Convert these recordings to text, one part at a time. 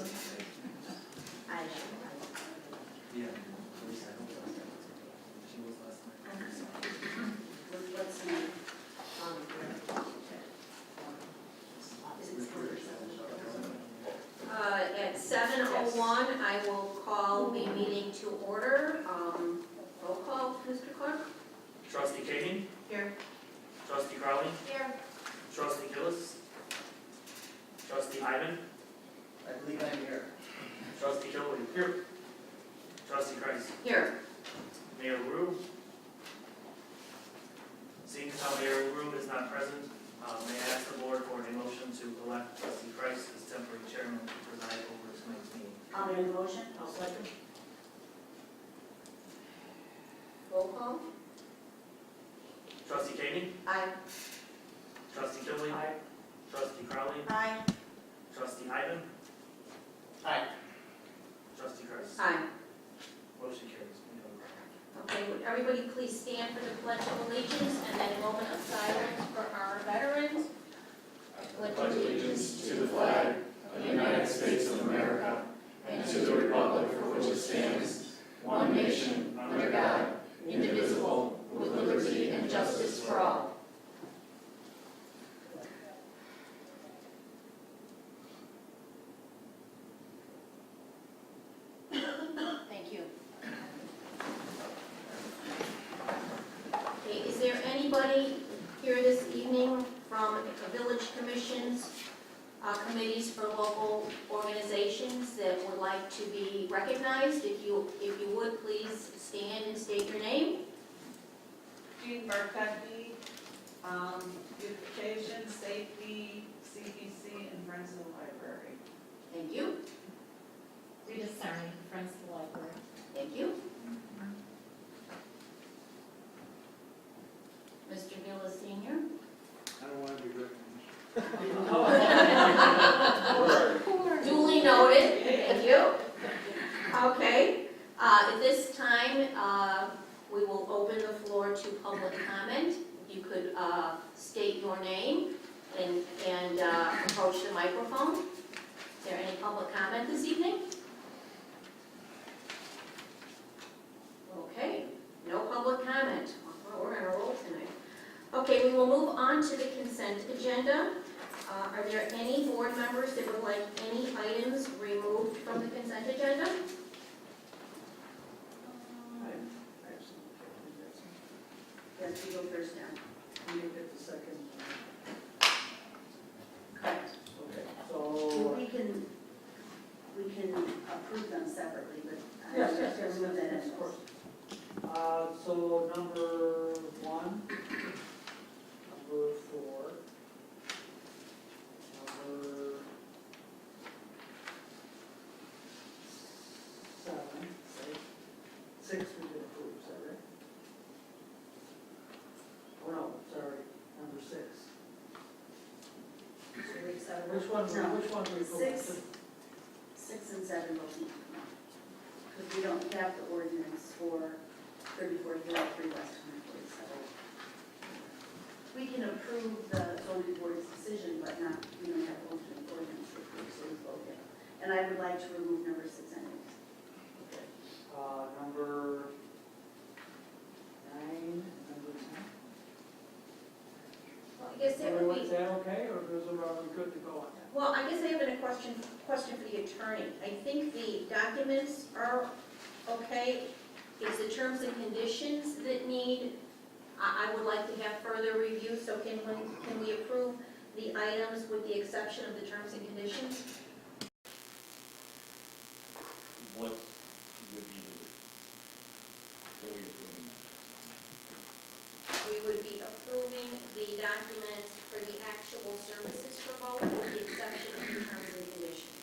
I Yeah. At least I hope so. She was last night. what's the name? Is it at 7:01, I will call the meeting to order. Roll call, Mr. Clark? Trustee Kagan, Here. Trustee Crowley, Here. Trustee Gillis, Trustee Ivan, I believe I'm here. Trustee Kilby. Here. Trustee Kreis, Here. Mayor LaRue. Seeing as how Mayor LaRue is not present, may I ask the board for a motion to elect Trustee Kreis as temporary chairman to preside over tonight's meeting? I'll make the motion. I'll second. Roll call? Trustee Kagan, Aye. Trustee Kilby, Trustee Crowley, Aye. Trustee Ivan, Aye. Trustee Kreis. Aye. Motion carries. Okay, would everybody please stand for the Pledge of Allegiance and then a moment of silence for our veterans. Pledge allegiance to the flag of the United States of America and to the republic for which it stands, one nation, under God, indivisible, with liberty and justice for all. Thank you. Okay, is there anybody here this evening from the village commissions, committees for local organizations that would like to be recognized? If you would, please stand and state your name. Jean Barkecki, Beautification, Safety, CPC, and Friends of the Library. Thank you. Rita Sarni, Friends of the Library. Thank you. Mr. Gillis Senior. I don't want to be recognized. Duly noted, thank you. Okay, at this time, we will open the floor to public comment. If you could state your name and approach the microphone. Is there any public comment this evening? Okay, no public comment. Well, we're on a roll tonight. Okay, we will move on to the consent agenda. Are there any board members that would like any items removed from the consent agenda? Yes, you go first now. You get the second. Correct. Okay, so. We can approve them separately, but I Yes, don't yes, know if yes, we'll move that yes, in. of course. So number 1, number 4, number 7, 6 we can approve, is that right? Oh no, sorry, number 6. Which one do we approve? 6 and 7 will be, because we don't have the ordinance for 3403 West 147. We can approve the zoning board's decision, but not, we don't have alternate ordinance to approve, so we vote it. And I would like to remove number 6 anyways. Okay. Number 9, number 10. Well, I guess that would Is be, that okay, or are we good to go on that? well, I guess I have a question for the attorney. I think the documents are okay. It's the terms and conditions that need, I would like to have further review, so can we approve the items with the exception of the terms and conditions? What would be the, what are we approving? We would be approving the documents for the actual services for both, with the exception of the terms and conditions.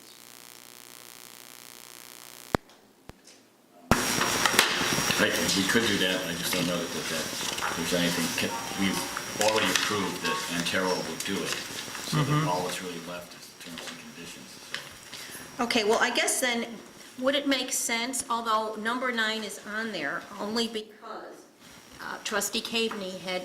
Right, we could do that, I just don't know that there's anything, we've already approved that Antero will do it, so that all that's really left is the terms and conditions, so. Okay, well, I guess then, would it make sense, although number 9 is on there, only because Trustee Caveney had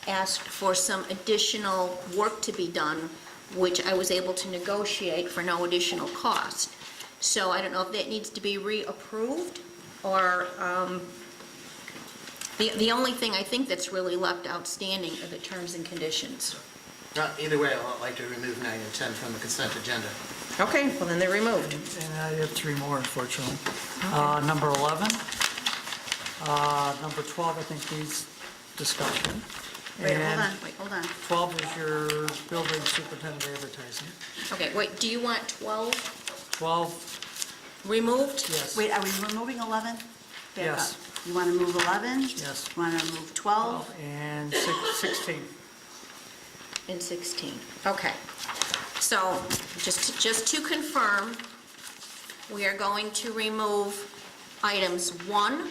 asked for some additional work to be done which I was able to negotiate for no additional cost. So I don't know if that needs to be reapproved, or, the only thing I think that's really left outstanding are the terms and conditions. Either way, I'd like to remove 9 and 10 from the consent agenda. Okay, well then they're removed. And I have 3 more, unfortunately. Number 11. Number 12, I think, needs discussion. Wait, hold And on, wait, hold on. 12 is your building superintendent advertising. Okay, wait, do you want 12 12, removed? yes. Wait, are we removing 11? Back Yes. up. You want to move 11? Yes. You want to move 12? 12 and 16. And 16, okay. So, just to confirm, we are going to remove items 1,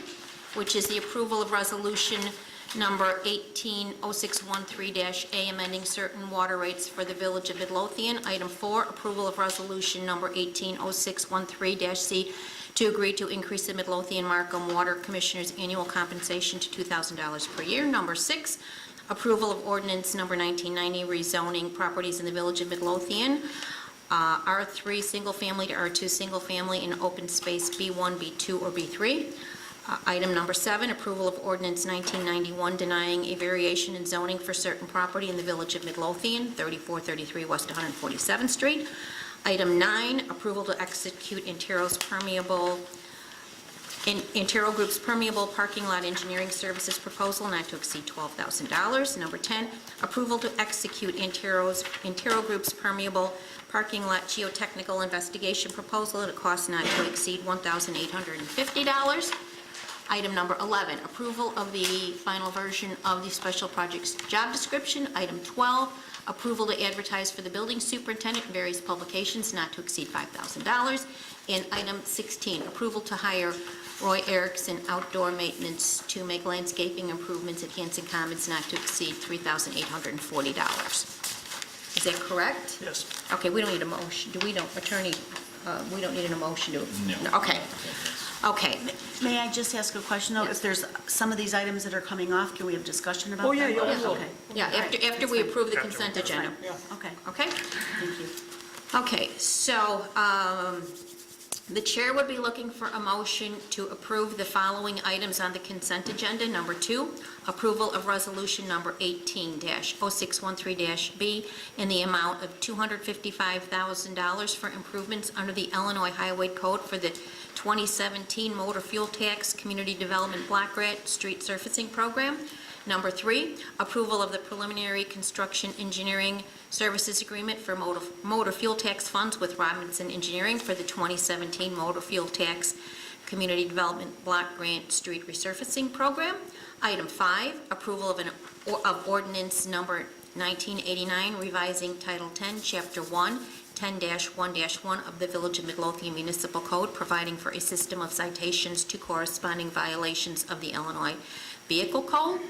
which is the approval of resolution number 180613-A, amending certain water rates for the Village of Midlothian. Item 4, approval of resolution number 180613-C, to agree to increase the Midlothian Markham Water Commissioner's annual compensation to $2,000 per year. Number 6, approval of ordinance number 1990, rezoning properties in the Village of Midlothian, R3 single family to R2 single family in open space B1, B2, or B3. Item number 7, approval of ordinance 1991, denying a variation in zoning for certain property in the Village of Midlothian, 3433 West 147th Street. Item 9, approval to execute Antero Group's permeable parking lot engineering services proposal not to exceed $12,000. Number 10, approval to execute Antero Group's permeable parking lot geotechnical investigation proposal at a cost not to exceed $1,850. Item number 11, approval of the final version of the special projects job description. Item 12, approval to advertise for the building superintendent in various publications not to exceed $5,000. And item 16, approval to hire Roy Erickson Outdoor Maintenance to make landscaping improvements at Hanson Commons not to exceed $3,840. Is that correct? Yes. Okay, we don't need a motion. Do we, don't, attorney, we don't need an emotion, do we? No. Okay. Okay. May I just ask a question, though? If there's some of these items that are coming off, can we have discussion about Oh, them? yeah, yeah, we will. Okay. Yeah, All right, after that's we fine. approve the After we consent approve. agenda. Yeah. Okay, Okay? thank you. Okay, so the chair would be looking for a motion to approve the following items on the consent agenda. Number 2, approval of resolution number 18-0613-B in the amount of $255,000 for improvements under the Illinois Highway Code for the 2017 motor fuel tax community development block grant street surfacing program. Number 3, approval of the preliminary construction engineering services agreement for motor fuel tax funds with Robinson Engineering for the 2017 motor fuel tax community development block grant street resurfacing program. Item 5, approval of ordinance number 1989, revising Title 10, Chapter 1, 10-1-1 of the Village of Midlothian Municipal Code, providing for a system of citations to corresponding violations of the Illinois Vehicle Code.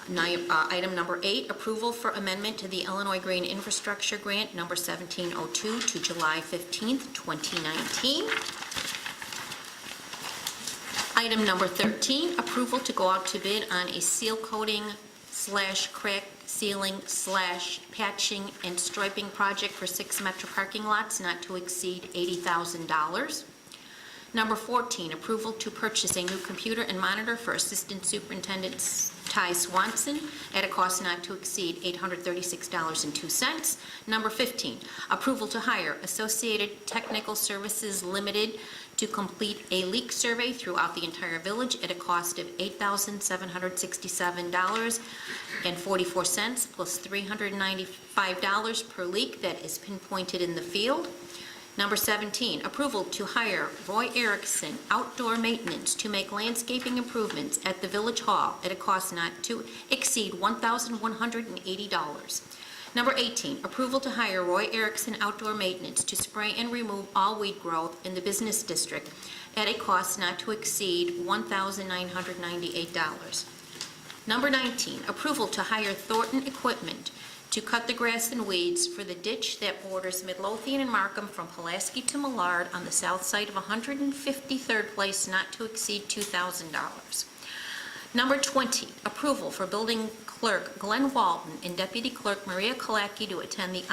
Item number 8, approval for amendment to the Illinois Green Infrastructure Grant number 1702 to July 15th, 2019. Item number 13, approval to go out to bid on a seal coating / crack sealing / patching and striping project for 6 Metro parking lots not to exceed $80,000. Number 14, approval to purchase a new computer and monitor for Assistant Superintendent Ty Swanson at a cost not to exceed $836.02. Number 15, approval to hire Associated Technical Services Limited to complete a leak survey throughout the entire village at a cost of $8,767.44 plus $395 per leak that is pinpointed in the field. Number 17, approval to hire Roy Erickson Outdoor Maintenance to make landscaping improvements at the Village Hall at a cost not to exceed $1,180. Number 18, approval to hire Roy Erickson Outdoor Maintenance to spray and remove all weed growth in the business district at a cost not to exceed $1,998. Number 19, approval to hire Thornton Equipment to cut the grass and weeds for the ditch that borders Midlothian and Markham from Pulaski to Millard on the south side of 153rd Place not to exceed $2,000. Number 20, approval for building clerk Glenn Walton and deputy clerk Maria Kolacki to attend the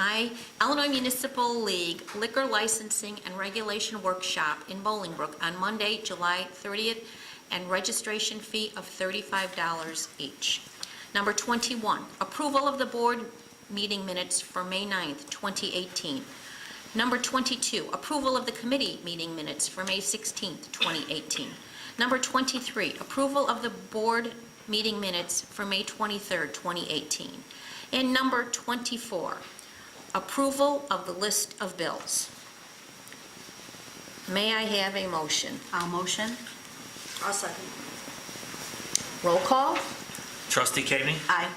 Illinois Municipal League Liquor Licensing and Regulation Workshop in Bolingbrook on Monday, July 30th, and registration fee of $35 each. Number 21, approval of the board meeting minutes for May 9th, 2018. Number 22, approval of the committee meeting minutes for May 16th, 2018. Number 23, approval of the board meeting minutes for May 23rd, 2018. And number 24, approval of the list of bills. May I have a motion? I'll motion. I'll second. Roll call? Trustee Kaveny? Aye.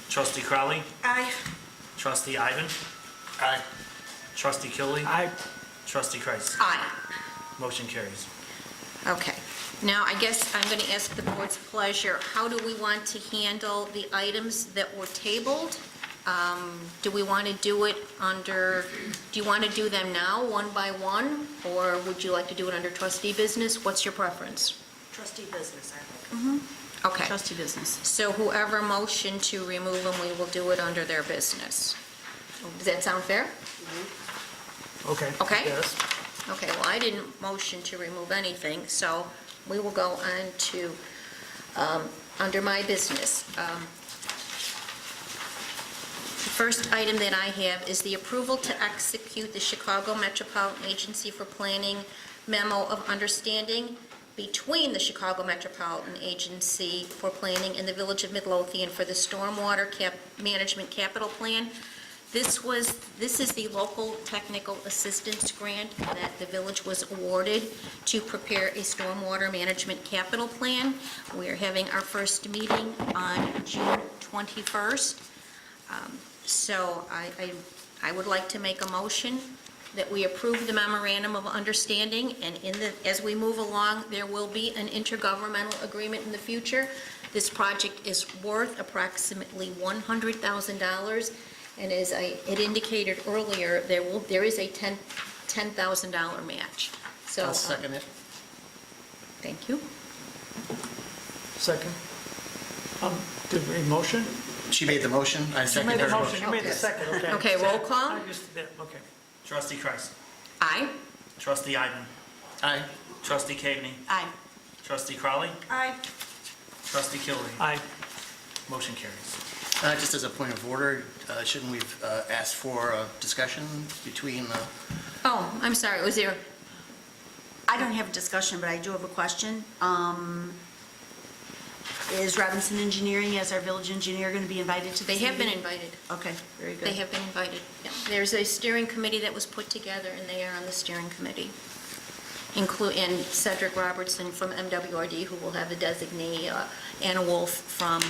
Trustee Crowley? Aye. Trustee Ivan? Aye. Trustee Killy? Aye. Trustee Kreis? Aye. Motion carries. Okay. Now, I guess I'm going to ask the board's pleasure, how do we want to handle the items that were tabled? Do we want to do it under, do you want to do them now, one by one? Or would you like to do it under trustee business? What's your preference? Trustee business, I think. Okay. Trustee business. So whoever motioned to remove them, we will do it under their business. Does that sound fair? Okay. Okay. Yes. Okay, well, I didn't motion to remove anything, so we will go on to, under my business. The first item that I have is the approval to execute the Chicago Metropolitan Agency for Planning memo of understanding between the Chicago Metropolitan Agency for Planning and the Village of Midlothian for the Stormwater Management Capital Plan. This is the local technical assistance grant that the village was awarded to prepare a stormwater management capital plan. We are having our first meeting on June 21st. So I would like to make a motion that we approve the memorandum of understanding, and as we move along, there will be an intergovernmental agreement in the future. This project is worth approximately $100,000. And as it indicated earlier, there is a $10,000 match. So I'll second it. thank you. Second. Did we motion? She made the motion, I You seconded made her. the motion, you made the Yes. second, okay. Okay, roll call. I just did, okay. Trustee Kreis? Aye. Trustee Ivan? Aye. Trustee Kaveny? Aye. Trustee Crowley? Aye. Trustee Killy? Aye. Motion carries. Just as a point of order, shouldn't we have asked for a discussion between, Oh, I'm sorry, was there, I don't have a discussion, but I do have a question. Is Robinson Engineering, as our village engineer, going to be invited to this they have been meeting? invited. Okay, very good. They have been invited. Yeah. There's a steering committee that was put together, and they are on the steering committee. And Cedric Robertson from MWRD, who will have the designee, Anna Wolf from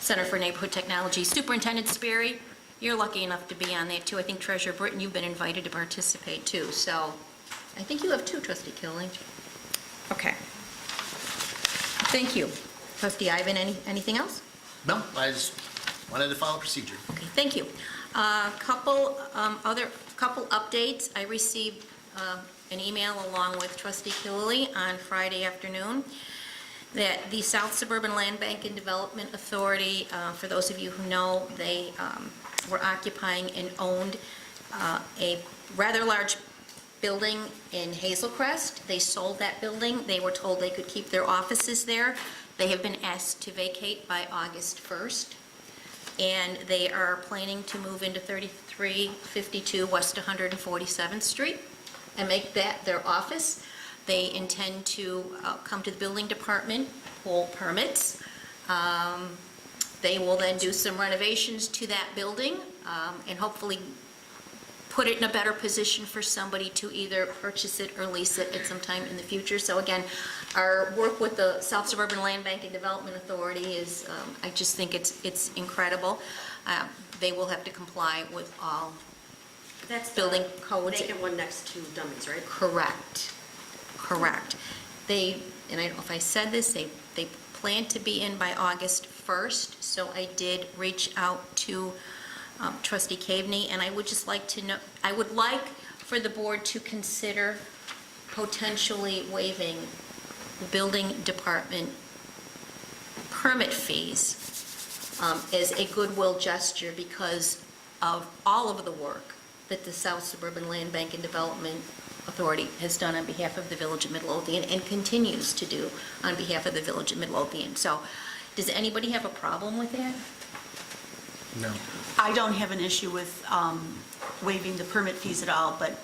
Center for Neighborhood Technology. Superintendent Sperry, you're lucky enough to be on that, too. I think Treasurer Britton, you've been invited to participate, too. So I think you have two, Trustee Killing. Okay. Thank you. Trustee Ivan, anything else? no, I just wanted to follow procedure. Okay, thank you. Couple updates. I received an email along with Trustee Killily on Friday afternoon that the South Suburban Land Bank and Development Authority, for those of you who know, they were occupying and owned a rather large building in Hazel Crest. They sold that building. They were told they could keep their offices there. They have been asked to vacate by August 1st, and they are planning to move into 3352 West 147th Street and make that their office. They intend to come to the building department, pull permits. They will then do some renovations to that building and hopefully put it in a better position for somebody to either purchase it or lease it at some time in the future. So again, our work with the South Suburban Land Bank and Development Authority is, I just think it's incredible. They will have to comply with all That's building codes. vacant one next to Dummies, right? Correct. They, and I don't know if I said this, they plan to be in by August 1st, so I did reach out to Trustee Kaveny, and I would just like to know, I would like for the board to consider potentially waiving the building department permit fees as a goodwill gesture because of all of the work that the South Suburban Land Bank and Development Authority has done on behalf of the Village of Midlothian and continues to do on behalf of the Village of Midlothian. So, does anybody have a problem with that? No. I don't have an issue with waiving the permit fees at all, but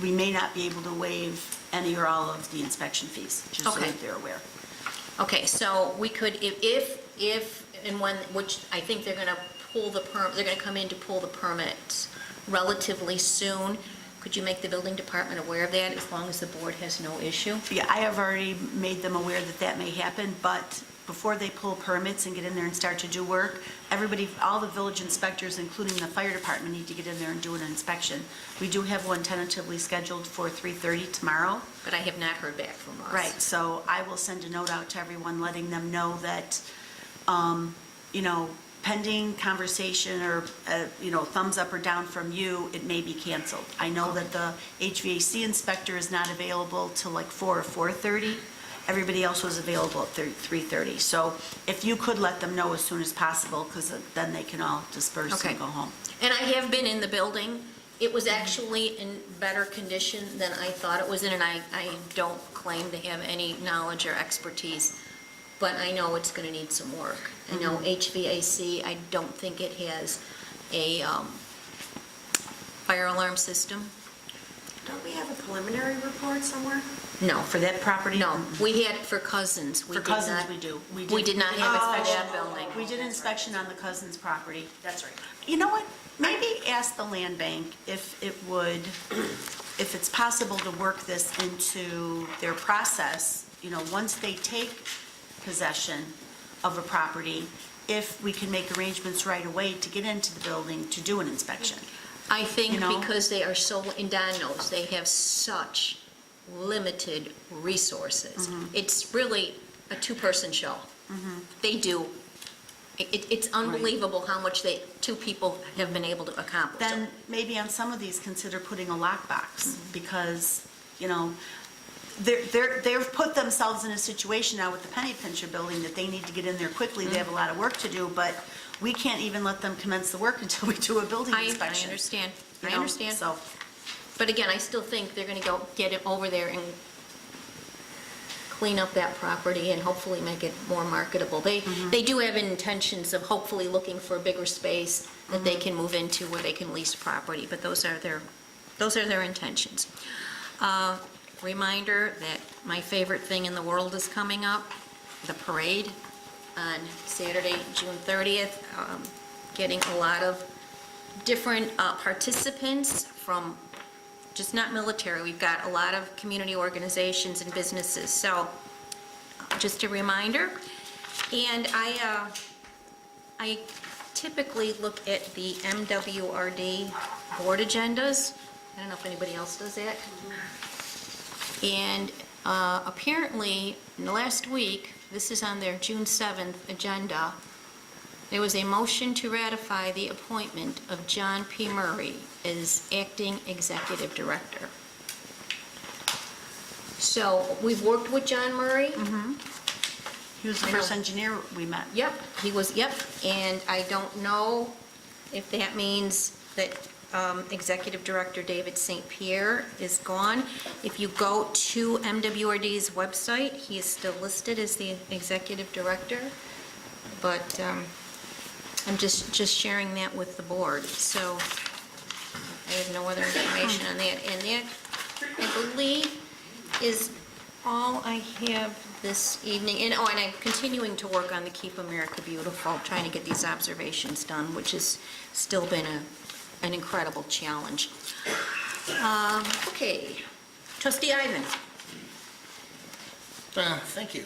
we may not be able to waive any or all of the inspection fees, just so Okay. that they're aware. Okay, so we could, if and when, which I think they're gonna they're gonna come in to pull the permits relatively soon. Could you make the building department aware of that as long as the board has no issue? Yeah, I have already made them aware that that may happen, but before they pull permits and get in there and start to do work, everybody, all the village inspectors, including the fire department, need to get in there and do an inspection. We do have one tentatively scheduled for 3:30 tomorrow. But I have not heard back from us. Right, so I will send a note out to everyone letting them know that, pending conversation or, thumbs up or down from you, it may be canceled. I know that the HVAC inspector is not available till like 4 or 4:30. Everybody else was available at 3:30. So if you could let them know as soon as possible, because then they can all disperse Okay. and go home. And I have been in the building. It was actually in better condition than I thought it was in, and I don't claim to have any knowledge or expertise, but I know it's going to need some work. I know HVAC, I don't think it has a fire alarm system. Don't we have a preliminary report somewhere? No. For that property? No, we had for Cousins. We For did Cousins, not- we do. We did not have it for inspection. that building. We did inspection on the Cousins property. That's right. You know what? Maybe ask the land bank if it's possible to work this into their process, once they take possession of a property, if we can make arrangements right away to get into the building to do an inspection. I think You know? because they are so, and Don knows, they have such limited resources. It's really a two-person show. They do. It's unbelievable how much two people have been able to accomplish. Then maybe on some of these, consider putting a lockbox, because, they've put themselves in a situation now with the Penny Pincher building that they need to get in there quickly. They have a lot of work to do, but we can't even let them commence the work until we do a building I inspection. understand. you I know? understand. So, But again, I still think they're going to go get it over there and clean up that property and hopefully make it more marketable. They do have intentions of hopefully looking for a bigger space that they can move into where they can lease property, but those are their intentions. Reminder that my favorite thing in the world is coming up, the parade on Saturday, June 30th. Getting a lot of different participants from just not military. We've got a lot of community organizations and businesses. So just a reminder. And I typically look at the MWRD board agendas. I don't know if anybody else does that. And apparently, in the last week, this is on their June 7th agenda, there was a motion to ratify the appointment of John P. Murray as acting executive director. So we've worked with John Murray. he was the I know. first engineer we met. Yep, he was, yep, and I don't know if that means that Executive Director David St. Pierre is gone. If you go to MWRD's website, he is still listed as the Executive Director, but I'm just sharing that with the board, so I have no other information on that. And that, I believe, is all I have this evening. And I'm continuing to work on the Keep America Beautiful, trying to get these observations done, which has still been an incredible challenge. Okay, Trustee Ivan. Thank you.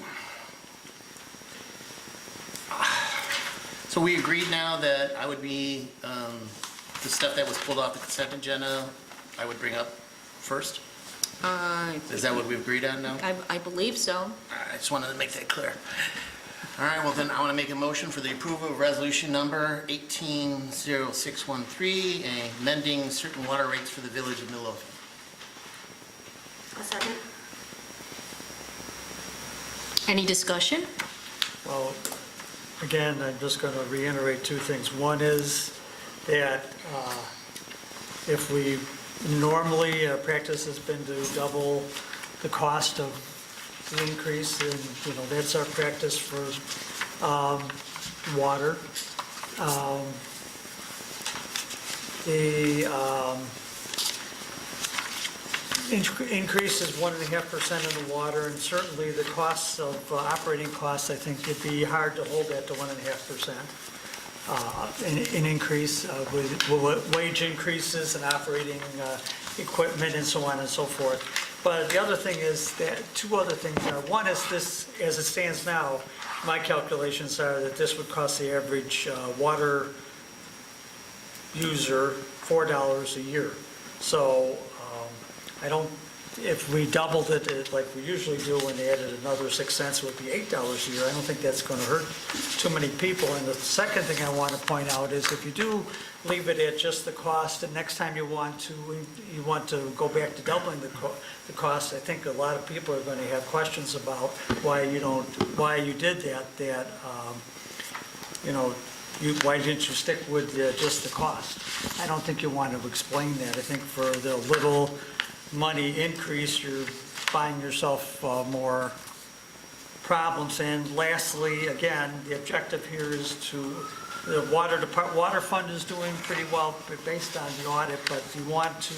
So we agreed now that I would be, the stuff that was pulled off the consent agenda, I would bring up first? Is that what we agreed on now? I believe so. I just wanted to make that clear. All right, well then, I want to make a motion for the approval of resolution number 180613, amending certain water rates for the village of Midlothian. A second? Any discussion? Well, again, I'm just going to reiterate two things. One is that if we normally, our practice has been to double the cost of the increase, and, that's our practice for water. The increase is 1.5% in the water, and certainly the costs of operating costs, I think it'd be hard to hold that to 1.5%. An increase with wage increases and operating equipment and so on and so forth. But the other thing is that, two other things are, one is this, as it stands now, my calculations are that this would cost the average water user $4 a year. So I don't, if we doubled it like we usually do and added another 6 cents, it would be $8 a year. I don't think that's going to hurt too many people. And the second thing I want to point out is if you do leave it at just the cost, and next time you want to go back to doubling the cost, I think a lot of people are going to have questions about why you did that, why didn't you stick with just the cost? I don't think you want to explain that. I think for the little money increase, you're buying yourself more problems. And lastly, again, the objective here is the water fund is doing pretty well based on the audit, but we want to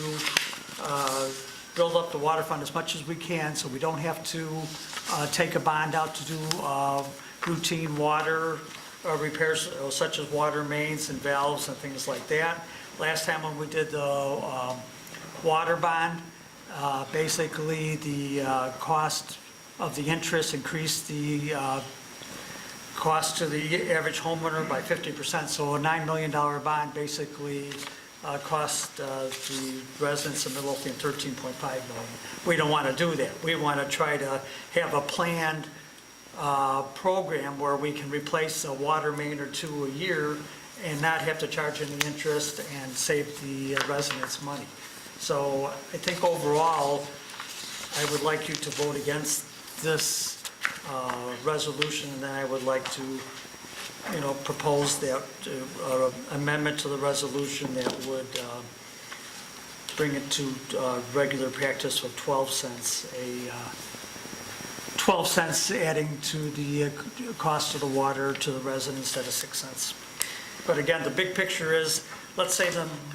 build up the water fund as much as we can so we don't have to take a bond out to do routine water repairs such as water mains and valves and things like that. Last time when we did the water bond, basically the cost of the interest increased the cost to the average homeowner by 50%. So a $9 million bond basically cost the residents of Midlothian $13.5 million. We don't want to do that. We want to try to have a planned program where we can replace a water main or two a year and not have to charge any interest and save the residents money. So I think overall, I would like you to vote against this resolution, and then I would like to, propose that amendment to the resolution that would bring it to regular practice of 12 cents, 12 cents adding to the cost of the water to the residents instead of 6 cents. But again, the big picture is, let's save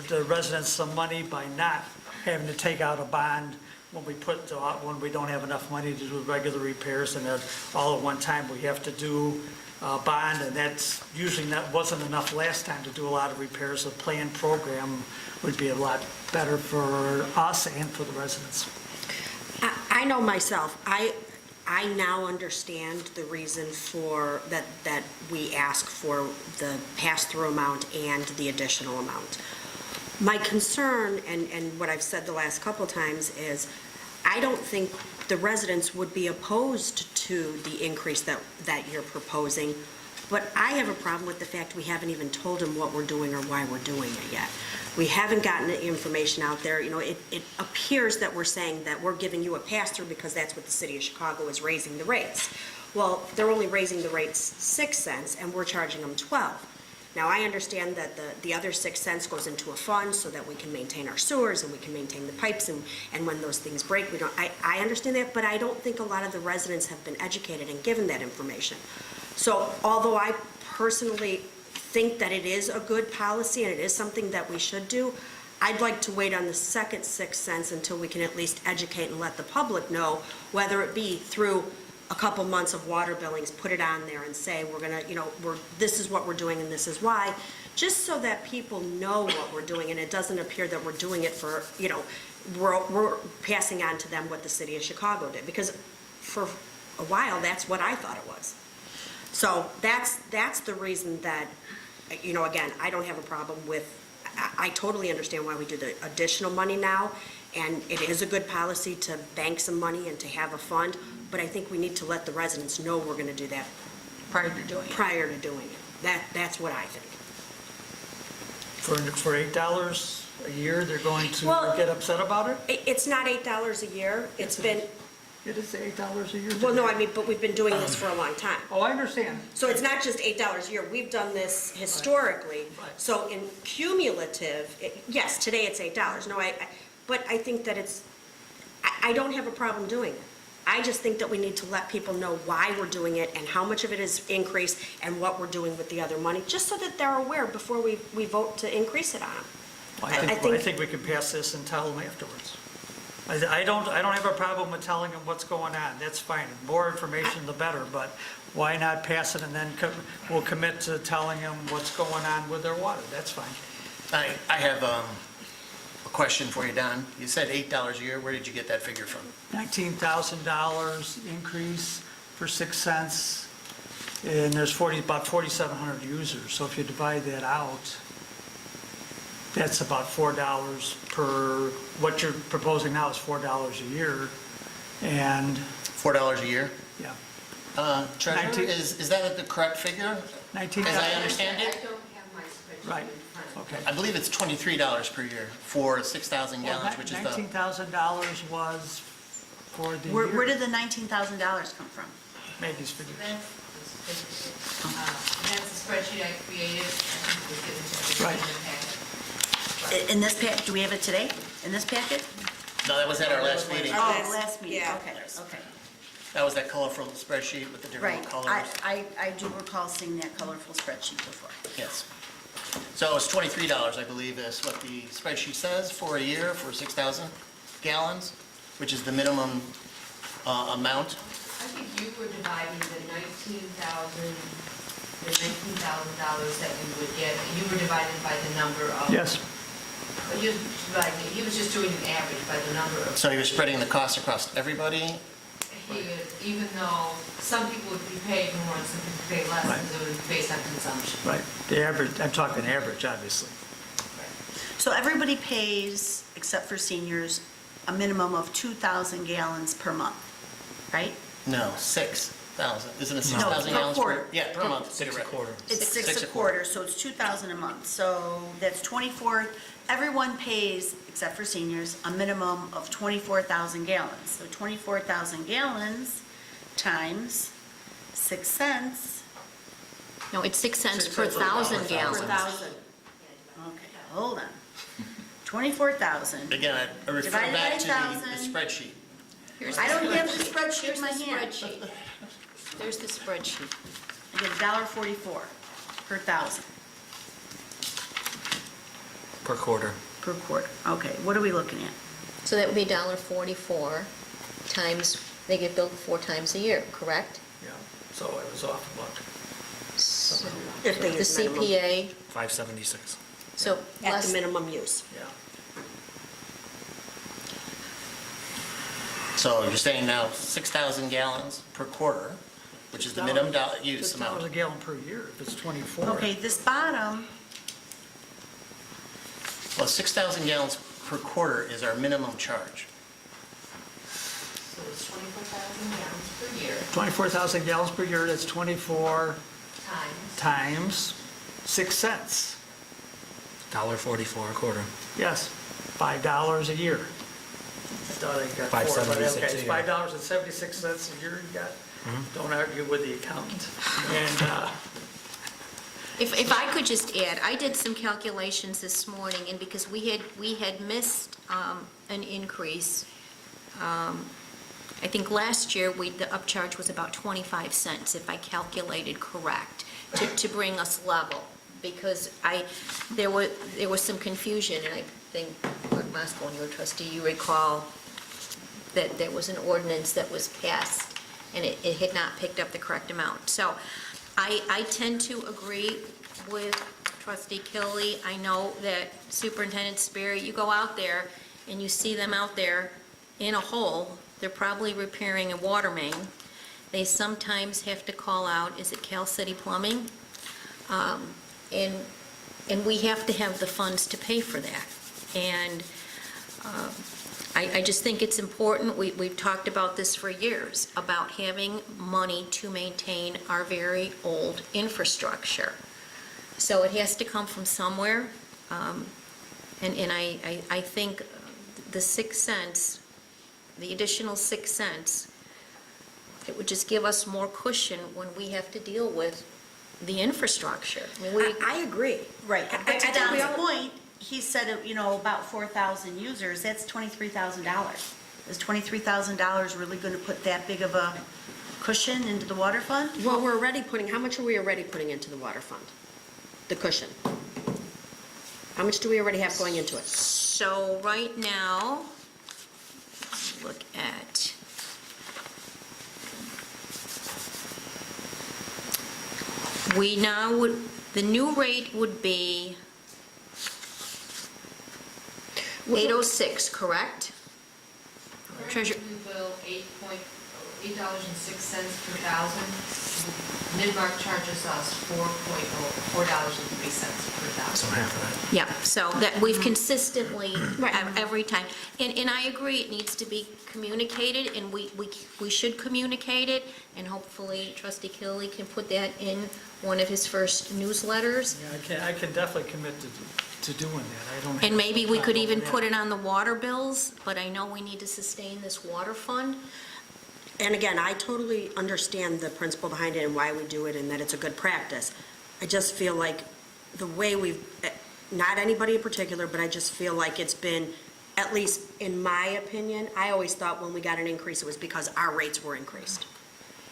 the residents some money by not having to take out a bond when we don't have enough money to do regular repairs, and all at one time we have to do a bond, and that's usually wasn't enough last time to do a lot of repairs. A planned program would be a lot better for us and for the residents. I know myself, I now understand the reason for that we ask for the pass-through amount and the additional amount. My concern, and what I've said the last couple times, is I don't think the residents would be opposed to the increase that you're proposing, but I have a problem with the fact we haven't even told them what we're doing or why we're doing it yet. We haven't gotten the information out there. It appears that we're saying that we're giving you a pass-through because that's what the city of Chicago is raising the rates. Well, they're only raising the rates 6 cents and we're charging them 12. Now, I understand that the other 6 cents goes into a fund so that we can maintain our sewers and we can maintain the pipes, and when those things break, I understand that, but I don't think a lot of the residents have been educated and given that information. So although I personally think that it is a good policy and it is something that we should do, I'd like to wait on the second 6 cents until we can at least educate and let the public know, whether it be through a couple months of water billings, put it on there and say, we're gonna, this is what we're doing and this is why, just so that people know what we're doing and it doesn't appear that we're doing it for, we're passing on to them what the city of Chicago did, because for a while, that's what I thought it was. So that's the reason that, again, I don't have a problem with, I totally understand why we do the additional money now, and it is a good policy to bank some money and to have a fund, but I think we need to let the residents know we're going to do that Prior to doing it. That's what I think. For $8 a year, they're going to get upset about it? It's not $8 a year. It's been, It is $8 a year. Well, no, I mean, but we've been doing this for a long time. Oh, I understand. So it's not just $8 a year, we've done this historically. Right. So in cumulative, yes, today it's $8, no, but I think that I don't have a problem doing it. I just think that we need to let people know why we're doing it and how much of it is increased and what we're doing with the other money, just so that they're aware before we vote to increase it on them. Well, I think we can pass this and tell them afterwards. I don't have a problem with telling them what's going on, that's fine. The more information, the better, but why not pass it and then we'll commit to telling them what's going on with their water, that's fine. I have a question for you, Don. You said $8 a year, where did you get that figure from? $19,000 increase for 6 cents, and there's about 4,700 users, so if you divide that out, that's about $4 per, what you're proposing now is $4 a year, and, $4 a year? yeah, Treasurer, 19 is that the correct figure? 19,000. As I understand it? don't have my spreadsheet Right. in front of me. Okay. I believe it's $23 per year for 6,000 gallons, which is the, $19,000 was for the Where year. did the $19,000 come from? Maggie's figures. That's the spreadsheet I created, I think it was given to everybody in the packet. In this pack, do we have it today? In this packet? no, that was at our last meeting. Oh, last meeting, yeah. okay, okay. That was that colorful spreadsheet with the different Right, colors. I do recall seeing that colorful spreadsheet before. Yes. So it's $23, I believe, is what the spreadsheet says for a year for 6,000 gallons, which is the minimum amount. I think you were dividing the $19,000 that we would get, you were dividing by the number of. Yes, But he was just doing an average by the number of. So you're spreading the cost across everybody? Even though some people would be paid more and some people would pay less, Right. because it was based on consumption. right. The average, I'm talking average, obviously. So everybody pays, except for seniors, a minimum of 2,000 gallons per month, right? No, 6,000. Isn't it No, 6,000 per gallons quarter. Yeah, per month. 6 a quarter. It's Six six a a quarter, so it's 2,000 a month. So that's 24, everyone pays, except for seniors, a minimum of 24,000 gallons. So 24,000 gallons times 6 cents. No, it's 6 cents 6 per cents per 1,000 1,000. gallons. Per thousand. Okay, hold on. 24,000. Again, I refer Divided back by to 1,000. the spreadsheet. Here's I don't have the Here's spreadsheet in my the hand. spreadsheet. There's the spreadsheet. I get $1.44 per thousand, Per quarter. per quarter. Okay, what are we looking at? So that would be $1.44 times, they get billed 4 times a year, correct? Yeah, so it was off a buck. So If they the use minimum. CPA, 576. so At less, the minimum use. Yeah. So you're saying now 6,000 gallons per quarter, which is the minimum use $6 a amount. gallon per year, if it's 24. Okay, this bottom, Well, 6,000 gallons per quarter is our minimum charge. So it's 24,000 gallons per year 24,000 gallons per year, that's 24 times. times 6 cents. $1.44 a quarter. Yes, $5 a year. I thought I got 4, but okay, $5.76 a it's year. $5.76 a year you got. Don't argue with the accountant. And, if I could just add, I did some calculations this morning, and because we had missed an increase, I think last year, the upcharge was about 25 cents, if I calculated correct, to bring us level, because there was some confusion, and I think, Mark Moskowitz, and you were trustee, you recall that there was an ordinance that was passed, and it had not picked up the correct amount. So I tend to agree with trustee Kiley. I know that Superintendent Sperry, you go out there and you see them out there in a hole, they're probably repairing a water main. They sometimes have to call out, is it Cal City Plumbing? And we have to have the funds to pay for that. And I just think it's important, we've talked about this for years, about having money to maintain our very old infrastructure. So it has to come from somewhere, and I think the 6 cents, the additional 6 cents It would just give us more cushion when we have to deal with the infrastructure. I mean, I agree. Right, I but to think we Don's all- point, he said, about 4,000 users, that's $23,000. Is $23,000 really going to put that big of a cushion into the water fund? Well, we're already putting, how much are we already putting into the water fund? The cushion? How much do we already have going into it? So right now, let's look at, we now would, the new rate would be 806, correct? Treasure, We bill $8.06 per thousand. Midmark charges us $4.03 per thousand. half of that. yeah, so that we've consistently, every time. And I agree, it needs to be communicated, and we should communicate it, and hopefully trustee Killy can put that in one of his first newsletters. Yeah, I can definitely commit to doing that. I don't have. And maybe we could even Yeah. put it on the water bills, but I know we need to sustain this water fund. And again, I totally understand the principle behind it and why we do it and that it's a good practice. I just feel like the way we've, not anybody in particular, but I just feel like it's been, at least in my opinion, I always thought when we got an increase, it was because our rates were increased.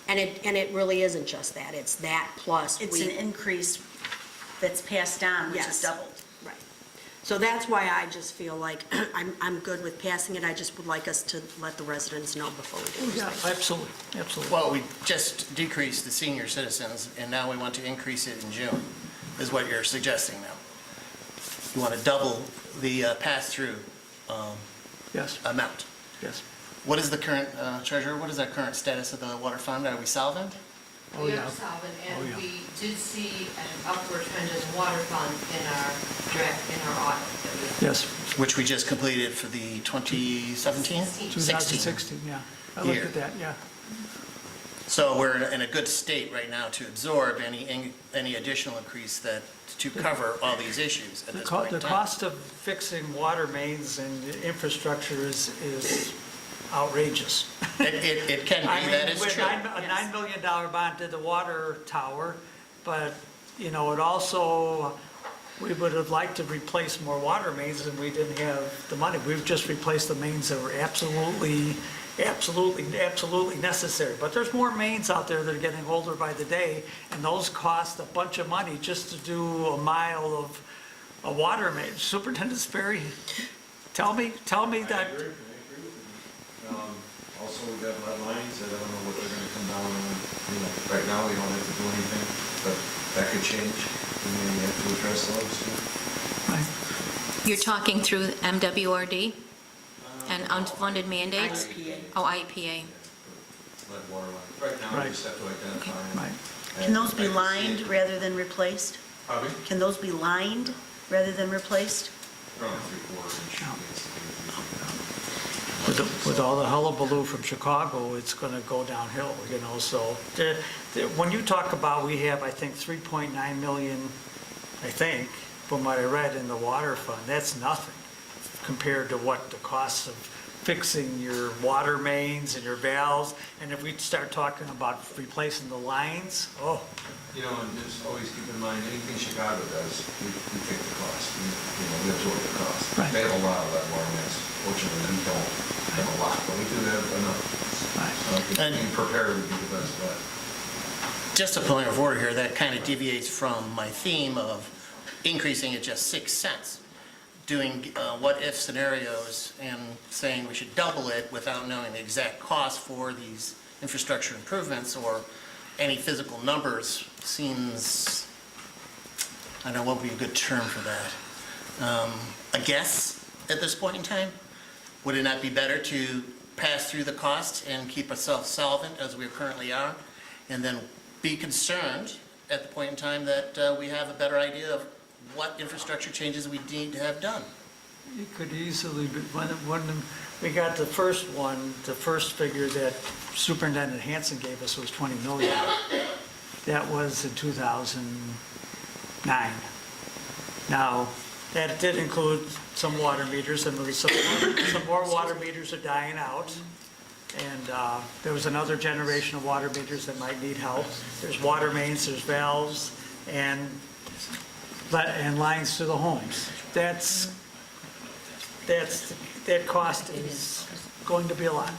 And it really isn't just that, it's that plus It's an we, increase that's passed on, which is Yes. doubled. right. So that's why I just feel like I'm good with passing it, I just would like us to let the residents know before we do Yeah, this thing. absolutely, absolutely. Well, we just decreased the senior citizens, and now we want to increase it in June, is what you're suggesting now. You want to double the pass-through Yes, amount. yes. What is the current, treasurer, what is our current status of the water fund? Are we solvent? Oh, We yeah. are solvent, Oh, and yeah. we did see an upward trend in the water fund in our draft, in our audit that we. Yes, Which we just completed for the 2017? 2016, yeah. I looked Year. at that, yeah. So we're in a good state right now to absorb any additional increase to cover all these issues at The this point in the time. cost of fixing water mains and infrastructure is outrageous. It can I be, mean, that is with true. a $9 million bond did the water tower, but, it also, we would have liked to replace more water mains and we didn't have the money. We've just replaced the mains that were absolutely necessary. But there's more mains out there that are getting older by the day, and those cost a bunch of money just to do a mile of a water main. Superintendent Sperry, tell me that. I agree with you. Also, we got lead lines, I don't know what they're gonna come down on, right now, we don't have to do anything, but that could change, we may have to address those too. Right. You're talking through MWRD and unfunded mandates? IPA. Oh, IPA. Lead water lines, right now, we Right. just have to identify them. Right. Can those be I can see lined it. rather than replaced? Pardon me? Can those be lined rather than replaced? They're only 3/4 inch. With all the hullabaloo from Chicago, it's going to go downhill, so when you talk about, we have, I think, 3.9 million, I think, from what I read in the water fund, that's nothing compared to what the cost of fixing your water mains and your valves, and if we start talking about replacing the lines, And just always keep in mind, anything Chicago does, we take the cost, we absorb the cost. Right. They have a lot of that water mains, fortunately, we don't have a lot, but we do have enough. Right. So I think And- being prepared would be the best bet. Just a point of order here, that kind of deviates from my theme of increasing it just 6 cents. Doing what-if scenarios and saying we should double it without knowing the exact cost for these infrastructure improvements or any physical numbers seems, I don't know what would be a good term for that. A guess at this point in time? Would it not be better to pass through the cost and keep ourselves solvent as we currently are? And then be concerned at the point in time that we have a better idea of what infrastructure changes we need to have done? it could easily be, when we got the first one, the first figure that Superintendent Hanson gave us was 20 million. That was in 2009. Now, that did include some water meters, and there was some more water meters are dying out. And there was another generation of water meters that might need help. There's water mains, there's valves, and lines to the homes. That cost is going to be a lot.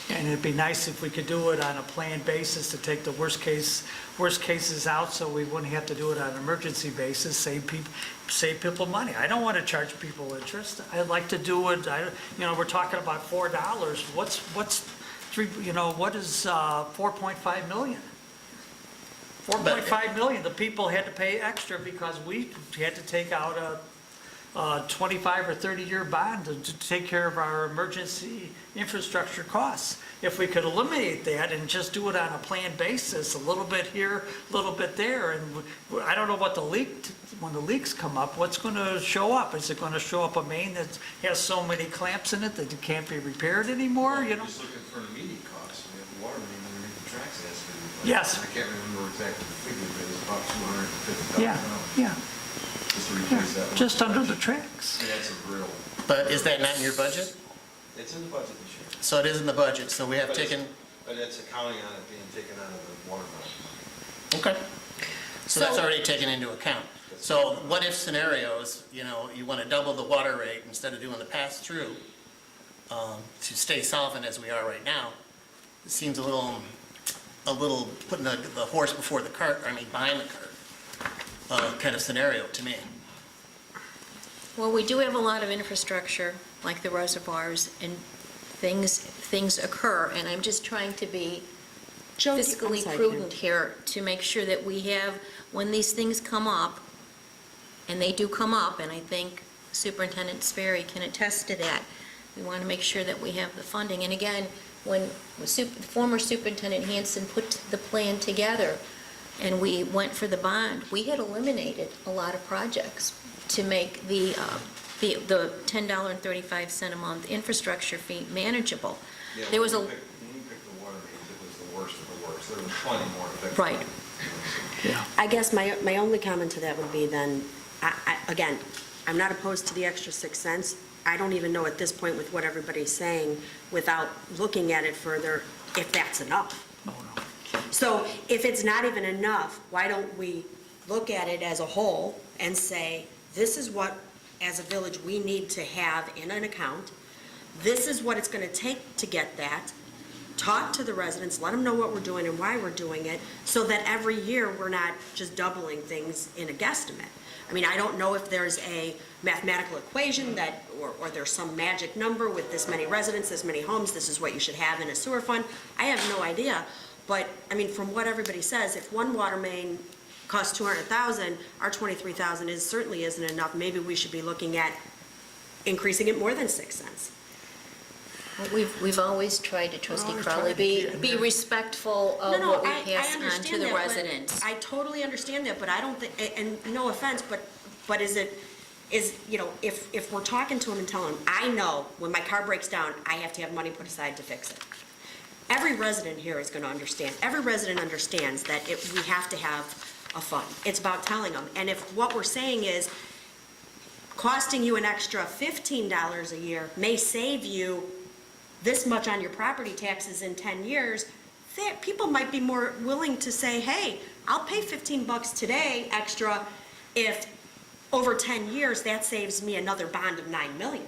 And it'd be nice if we could do it on a planned basis to take the worst cases out, so we wouldn't have to do it on an emergency basis, save people money. I don't want to charge people interest. I'd like to do it, we're talking about $4. What is 4.5 million? 4.5 million, the people had to pay extra because we had to take out a 25 or 30-year bond to take care of our emergency infrastructure costs. If we could eliminate that and just do it on a planned basis, a little bit here, a little bit there, and I don't know what when the leaks come up, what's going to show up? Is it going to show up a main that has so many clamps in it that it can't be repaired anymore, Just looking for an immediate cost. We have the water main underneath the tracks has to be replaced. Yes. I can't remember exactly the figure, but it was about $250,000. Yeah. Just to replace that one. Just under the tracks. And that's a real, But is that not in your budget? it's in the budget this year. So it is in the budget, so we have taken, But it's accounting on it being taken out of the water fund. okay. So that's already taken into account. So what if scenarios, you want to double the water rate instead of doing the pass-through to stay solvent as we are right now? It seems a little putting the horse before the cart, behind the cart kind of scenario to me. Well, we do have a lot of infrastructure, like the reservoirs, and things occur, and I'm just trying to be fiscally prudent here to make sure that we have, when these things come up, and they do come up, and I think Superintendent Sperry can attest to that, we want to make sure that we have the funding. And again, when former Superintendent Hanson put the plan together, and we went for the bond, we had eliminated a lot of projects to make the $10.35 a month infrastructure fee manageable. Yeah, There was when you picked the water mains, it was the worst of the worst. There was plenty more to fix. Right. Yeah. I guess my only comment to that would be then, again, I'm not opposed to the extra 6 cents. I don't even know at this point with what everybody's saying, without looking at it further, if that's enough. Oh, no. So if it's not even enough, why don't we look at it as a whole and say, this is what, as a village, we need to have in an account. This is what it's going to take to get that. Talk to the residents, let them know what we're doing and why we're doing it, so that every year we're not just doubling things in a guesstimate. I don't know if there's a mathematical equation that, or there's some magic number with this many residents, this many homes, this is what you should have in a sewer fund. I have no idea. But, from what everybody says, if one water main costs $200,000, our $23,000 certainly isn't enough. Maybe we should be looking at increasing it more than 6 cents. Well, we've always tried to, Trustee always Crowley, tried to be respectful of what we pass on to understand the that, but residents. I totally understand that, but I don't think, and no offense, but if we're talking to them and telling them, I know when my car breaks down, I have to have money put aside to fix it. Every resident here is going to understand. Every resident understands that we have to have a fund. It's about telling them. And if what we're saying is costing you an extra $15 a year may save you this much on your property taxes in 10 years, people might be more willing to say, hey, I'll pay $15 today extra if over 10 years that saves me another bond of $9 million.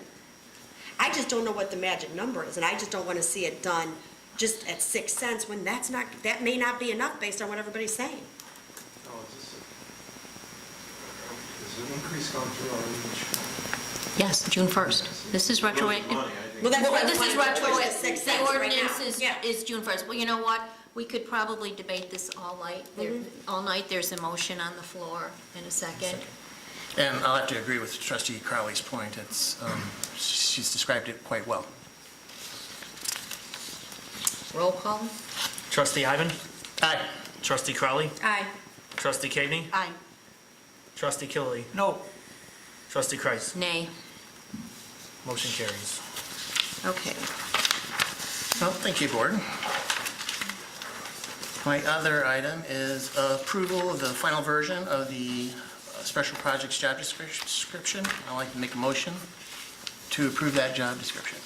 I just don't know what the magic number is, and I just don't want to see it done just at 6 cents when that may not be enough based on what everybody's saying. No, is an increase gone through already? Yes, June 1st. This is retroactive. Well, that's why This is retroactive. 6 The cents right ordinance now. is June 1st. Well, you know what? We could probably debate this all night. All night, there's a motion on the floor in a second. And I'll have to agree with Trustee Crowley's point. She's described it quite well. Roll call? Trustee Ivan? Aye. Trustee Crowley? Aye. Trustee Cagney? Aye. Trustee Killily? No, Trustee Kreis? Nay. Motion carries. Okay. Well, thank you, Board. My other item is approval of the final version of the special projects job description. I'd like to make a motion to approve that job description.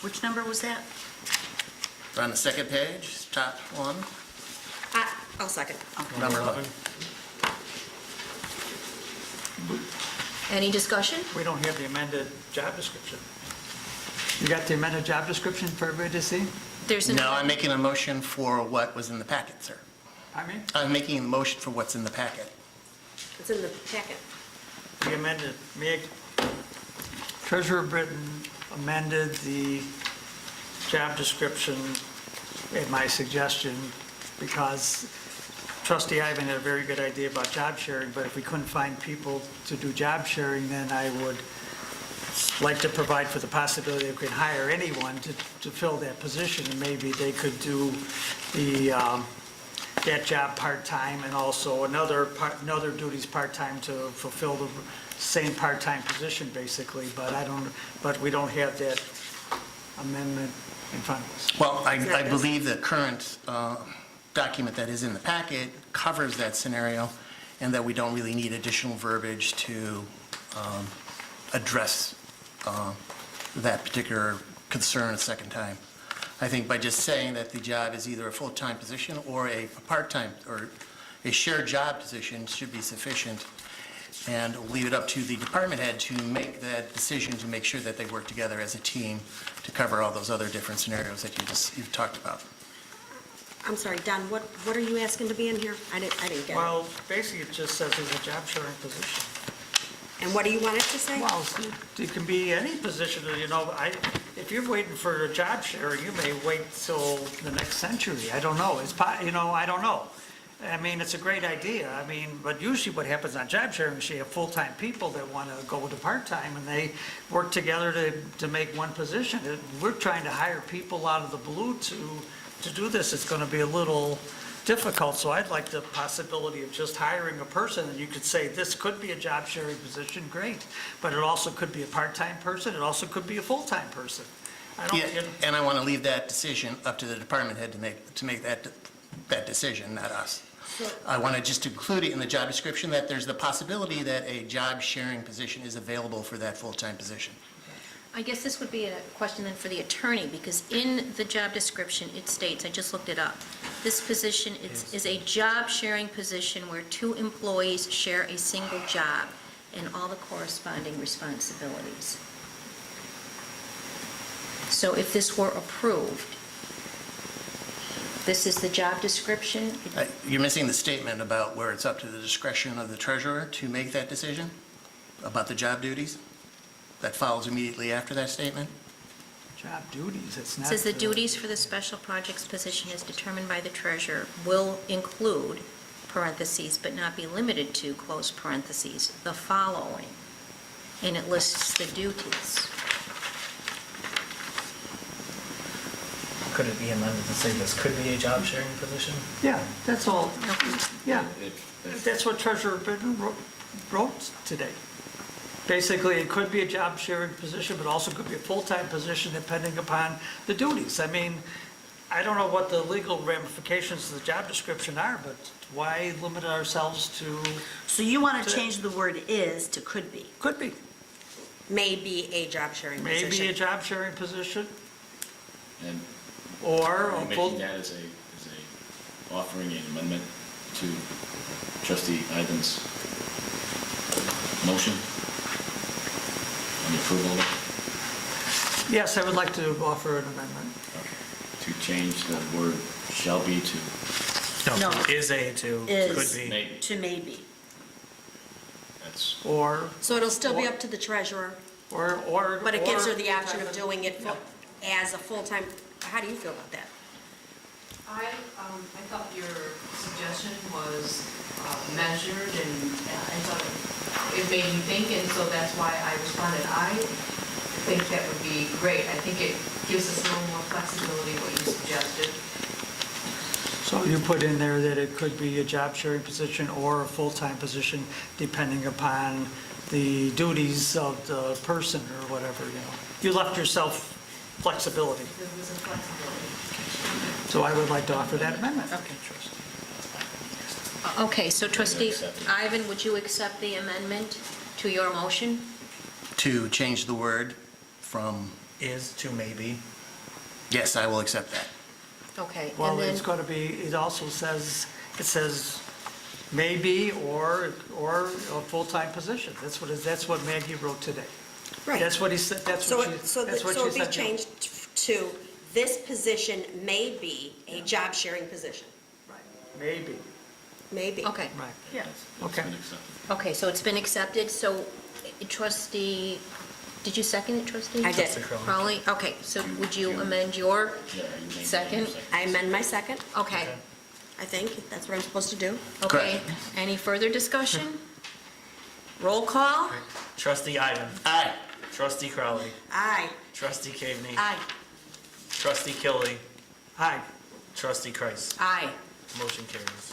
Which number was that? On the second page, top one, I'll second. number 11. Any discussion? We don't have the amended job description. You got the amended job description for everybody to see? There's an... No, I'm making a motion for what was in the packet, sir. I mean, I'm making a motion for what's in the packet. It's in the packet. the amended, Treasurer Britton amended the job description at my suggestion because Trustee Ivan had a very good idea about job sharing, but if we couldn't find people to do job sharing, then I would like to provide for the possibility that we could hire anyone to fill that position, and maybe they could do the, that job part-time and also another duties part-time to fulfill the same part-time position, basically, but we don't have that amendment in front of us. Well, I believe the current document that is in the packet covers that scenario, and that we don't really need additional verbiage to address that particular concern a second time. I think by just saying that the job is either a full-time position or a part-time, or a shared job position should be sufficient, and leave it up to the department head to make that decision to make sure that they work together as a team to cover all those other different scenarios that you've talked about. I'm sorry, Don, what are you asking to be in here? I didn't get it. Well, basically, it just says it's a job sharing position. And what do you want it to say? Well, it can be any position, if you're waiting for a job sharing, you may wait till the next century. I don't know. I don't know. I mean, it's a great idea. I mean, but usually what happens on job sharing is you have full-time people that want to go to part-time, and they work together to make one position. We're trying to hire people out of the blue to do this. It's going to be a little difficult, so I'd like the possibility of just hiring a person, and you could say, this could be a job sharing position, great, but it also could be a part-time person, it also could be a full-time person. And I want to leave that decision up to the department head to make that decision, not us. I want to just include it in the job description that there's the possibility that a job sharing position is available for that full-time position. I guess this would be a question then for the attorney, because in the job description, it states, I just looked it up, this position is a job-sharing position where two employees share a single job and all the corresponding responsibilities. So if this were approved, this is the job description? You're missing the statement about where it's up to the discretion of the treasurer to make that decision about the job duties. That follows immediately after that statement. Job duties, it's not. Says the duties for the special projects position as determined by the treasurer will include, parentheses, but not be limited to, close parentheses, the following. And it lists the duties. Could it be amended to say this could be a job sharing position? Yeah, that's all, yeah. That's what Treasurer Britton wrote today. Basically, it could be a job sharing position, but also could be a full-time position depending upon the duties. I mean, I don't know what the legal ramifications of the job description are, but why limit ourselves to? So you want to change the word is to could be? Could be. Maybe a job sharing position. Maybe a job sharing position, And or are a you full. making that as offering an amendment to Trustee Ivan's motion on the approval of Yes, I would like to offer an amendment. it? To change the word shall be to No. Is a to Is could be. maybe. to maybe. That's, Or, So it'll still be up to the treasurer, or. but it gives her or- the option of doing it as a full-time. How do you feel about that? I thought your suggestion was measured, and I thought it made me think, and so that's why I responded. I think that would be great. I think it gives us a little more flexibility, what you suggested. So you put in there that it could be a job sharing position or a full-time position, depending upon the duties of the person or whatever, You left yourself flexibility. There was a flexibility. So I would like to offer that amendment. Okay, so trustee Ivan, would you accept the amendment to your motion? To change the word from Is to maybe. Yes, I will accept that. Okay, Well, and then, it's going to be, it also says, it says maybe or a full-time position. That's what Maggie wrote today. Right. That's what he said, that's So what it, she, so that's what so she it'd be said. changed to, this position may be a job sharing position. Right. Maybe, Maybe. okay, right. Yeah. Okay. okay, so it's been accepted, so trustee, did you second it, trustee? I did. Crowley, okay, so would you amend your second? I amend my second. Okay, I think that's what I'm supposed to do. okay. Any further discussion? Roll call? Trustee Ivan. Aye. Trustee Crowley. Aye. Trustee Caveney. Aye. Trustee Killy. Aye. Trustee Kreis. Aye. Motion carries.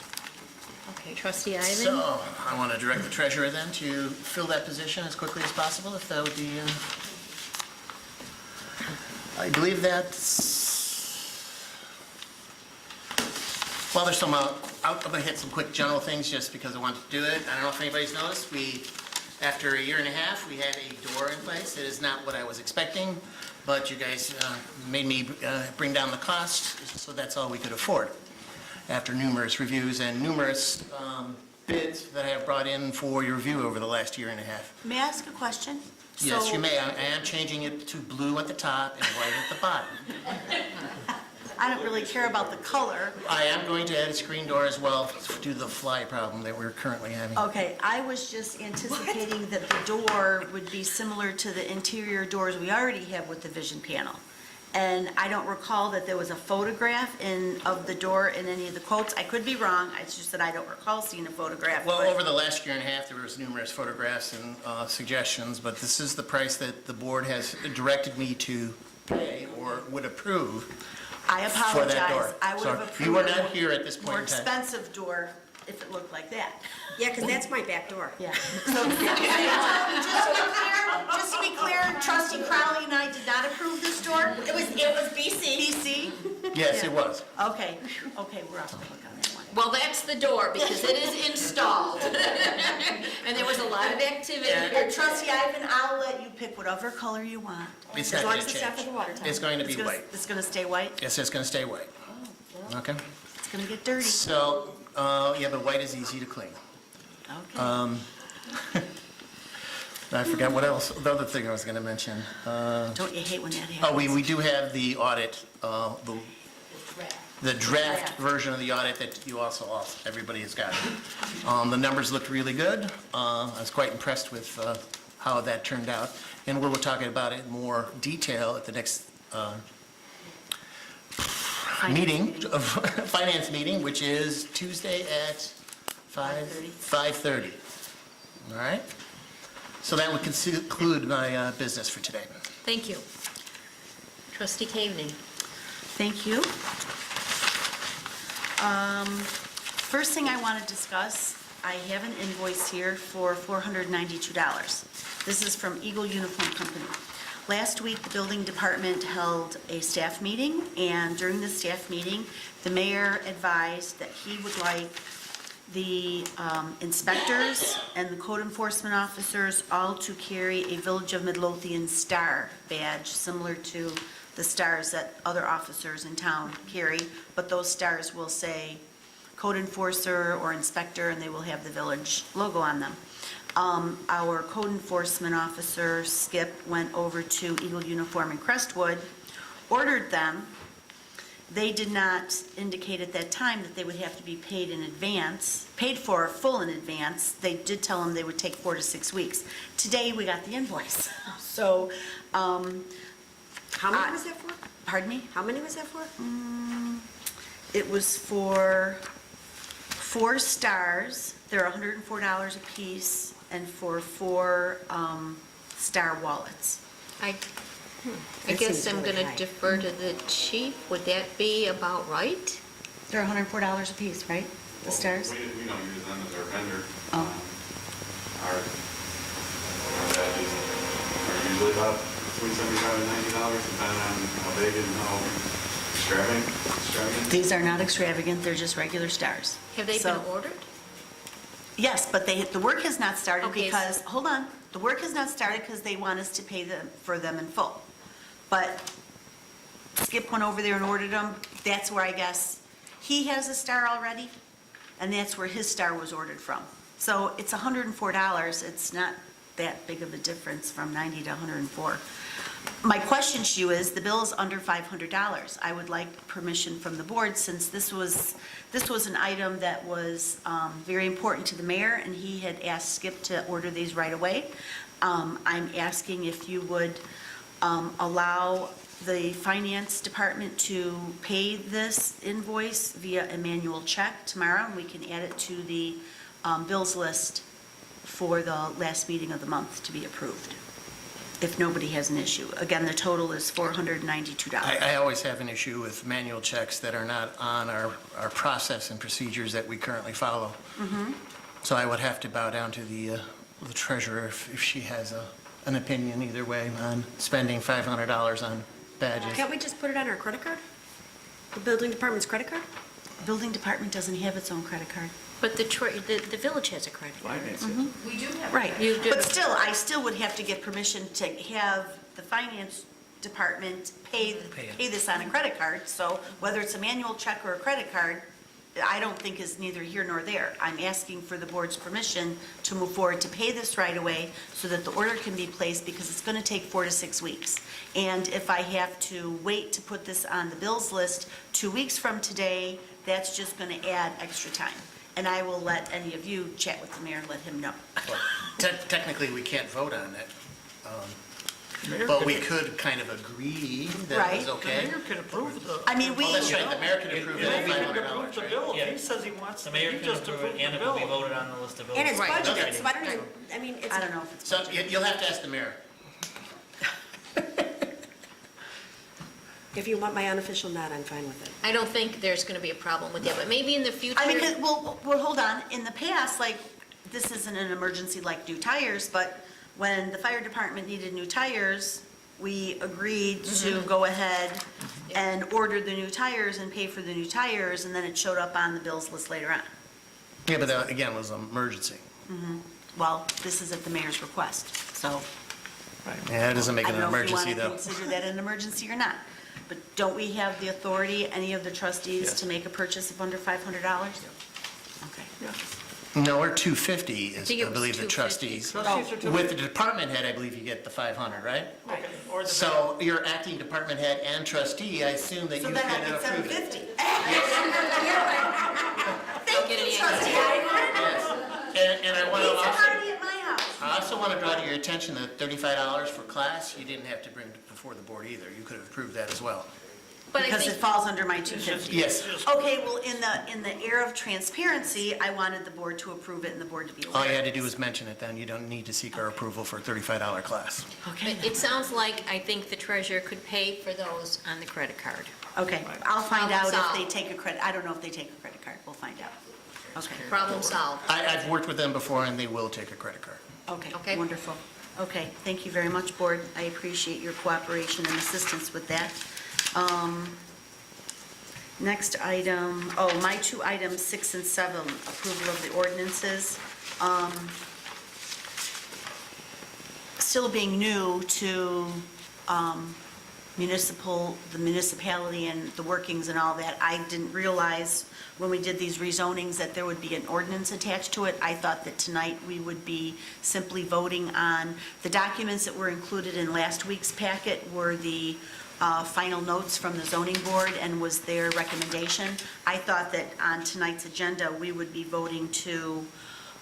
Okay, trustee Ivan? So, I want to direct the treasurer then to fill that position as quickly as possible, if that would be, I believe that's, well, there's some, I'm going to hit some quick general things just because I wanted to do it. I don't know if anybody's noticed, after a year and a half, we had a door in place. It is not what I was expecting, but you guys made me bring down the cost, so that's all we could afford, after numerous reviews and numerous bids that I have brought in for your review over the last year and a half. May I ask a question? Yes, So- you may. I am changing it to blue at the top and white at the bottom. I don't really care about the color. I am going to add a screen door as well due to the fly problem that we're currently having. Okay, I was just anticipating that the door would be similar to the interior doors we already have with the vision panel. And I don't recall that there was a photograph of the door in any of the quotes. I could be wrong, it's just that I don't recall seeing a photograph. Well, but- over the last year and a half, there was numerous photographs and suggestions, but this is the price that the board has directed me to pay or would approve I for that door. apologize, I would have So approved. you were not here at this More point in time. expensive door if it looked like that. Yeah, because that's my back door. Yeah. So, just to be clear, trustee Crowley and I did not approve this door? It was BC. BC? Yes, it was. Okay, we're off the hook on that one. Well, that's the door, because it is installed. And there was a lot of activity. And trustee Ivan, I'll let you pick whatever color you want. It's As not long going as to it's after change. the water time. It's going to be white. It's gonna stay white? Yes, it's going to stay white. Okay? It's gonna get dirty. So, yeah, but white is easy to clean. Okay. I forgot what else, the other thing I was going to mention. Don't you hate when that happens? Oh, we do have the audit, the draft version of the audit that you also, everybody has gotten. The numbers looked really good. I was quite impressed with how that turned out. And we'll be talking about it in more detail at the next finance meeting, which is Tuesday at 5:30. All right? So that would conclude my business for today. Thank you. Trustee Caveney. Thank you. First thing I want to discuss, I have an invoice here for $492. This is from Eagle Uniform Company. Last week, the building department held a staff meeting, and during the staff meeting, the mayor advised that he would like the inspectors and the code enforcement officers all to carry a Village of Midlothian star badge, similar to the stars that other officers in town carry, but those stars will say code enforcer or inspector, and they will have the village logo on them. Our code enforcement officer, Skip, went over to Eagle Uniform in Crestwood, ordered them. They did not indicate at that time that they would have to be paid in advance, paid for full in advance. They did tell them they would take 4 to 6 weeks. Today, we got the invoice. So, How many was that for? pardon me? How many was that for? It was for 4 stars. They're $104 a piece, and for 4 star wallets. I That guess seems I'm really going to high. defer to the chief. Would that be about right? They're $104 a piece, right? The stars? We don't use them as our vendor. Oh. Our badges are usually about between $75 and $90, depending on how big and how extravagant. These are not extravagant, they're just regular stars. Have they So- been ordered? Yes, but the work has not started Okay, because, hold on, the work has not started because they want us to pay them for them in full. But Skip went over there and ordered them. That's where I guess he has a star already, and that's where his star was ordered from. So it's $104. It's not that big of a difference from 90 to 104. My question to you is, the bill is under $500. I would like permission from the board, since this was an item that was very important to the mayor, and he had asked Skip to order these right away. I'm asking if you would allow the finance department to pay this invoice via a manual check tomorrow, and we can add it to the bills list for the last meeting of the month to be approved, if nobody has an issue. Again, the total is $492. I always have an issue with manual checks that are not on our process and procedures that we currently follow. So I would have to bow down to the treasurer if she has an opinion either way on spending $500 on badges. Can't we just put it on our credit card? The building department's credit card? The building department doesn't have its own credit card. But the village has a credit card. We do have. Right, You do. but still, I still would have to get permission to have the finance department pay this on a credit card. So whether it's a manual check or a credit card, I don't think is neither here nor there. I'm asking for the board's permission to move forward to pay this right away so that the order can be placed, because it's going to take 4 to 6 weeks. And if I have to wait to put this on the bills list 2 weeks from today, that's just going to add extra time. And I will let any of you chat with the mayor and let him know. Well, technically, we can't vote on it, but we could kind of agree that it was Right. okay. The mayor can approve the. I mean, we. Oh, that's right, the mayor can approve The it at mayor can $500, approve the right? bill. Yeah. If he says he wants, The it, mayor he can just approve approve it, the and it will be bill. voted on the list of bills. And it's Right. budgeted, so I don't even, I mean, it's. I don't know if it's. So you'll have to ask the mayor. If you want my unofficial nod, I'm fine with it. I don't think there's going to be a problem with that, but maybe in the future. I mean, well, hold on. In the past, like, this isn't an emergency like new tires, but when the fire department needed new tires, we agreed to go ahead and order the new tires and pay for the new tires, and then it showed up on the bills list later on. Yeah, but that, again, was an emergency. Well, this is at the mayor's request, so Yeah, it doesn't make I it an don't know if you emergency, want to though. consider that an emergency or not. But don't we have the authority, any of the trustees, to make a purchase of under $500? Okay. No, we're 250 is, think it I was believe, the 250. trustees. Trustees are too. With the department head, I believe you get the 500, right? Okay, or the So you're acting department head and trustee, I assume that So you then I can get approve it. 750. Don't get Thank you, any trustee. Yes. And I want to Pizza also, party at my house. I also want to draw to your attention that $35 for class, you didn't have to bring before the board either. You could have approved that as well. But I Because it think, falls under my 250. Yes. Okay, well, in the air of transparency, I wanted the board to approve it and the board to be aware. All you had to do was mention it then. You don't need to seek our approval for a $35 class. Okay, it sounds like I think the treasurer could pay for those on the credit card. okay, I'll find out Problem if they solved. take a credit, I don't know if they take a credit card, we'll find out. Okay, Problem solved. I've worked with them before, and they will take a credit card. Okay. okay, wonderful. Okay, thank you very much, board, I appreciate your cooperation and assistance with that. Next item, my 2 items, 6 and 7, approval of the ordinances. Still being new to the municipality and the workings and all that, I didn't realize when we did these rezonings that there would be an ordinance attached to it. I thought that tonight we would be simply voting on the documents that were included in last week's packet were the final notes from the zoning board and was their recommendation. I thought that on tonight's agenda, we would be voting to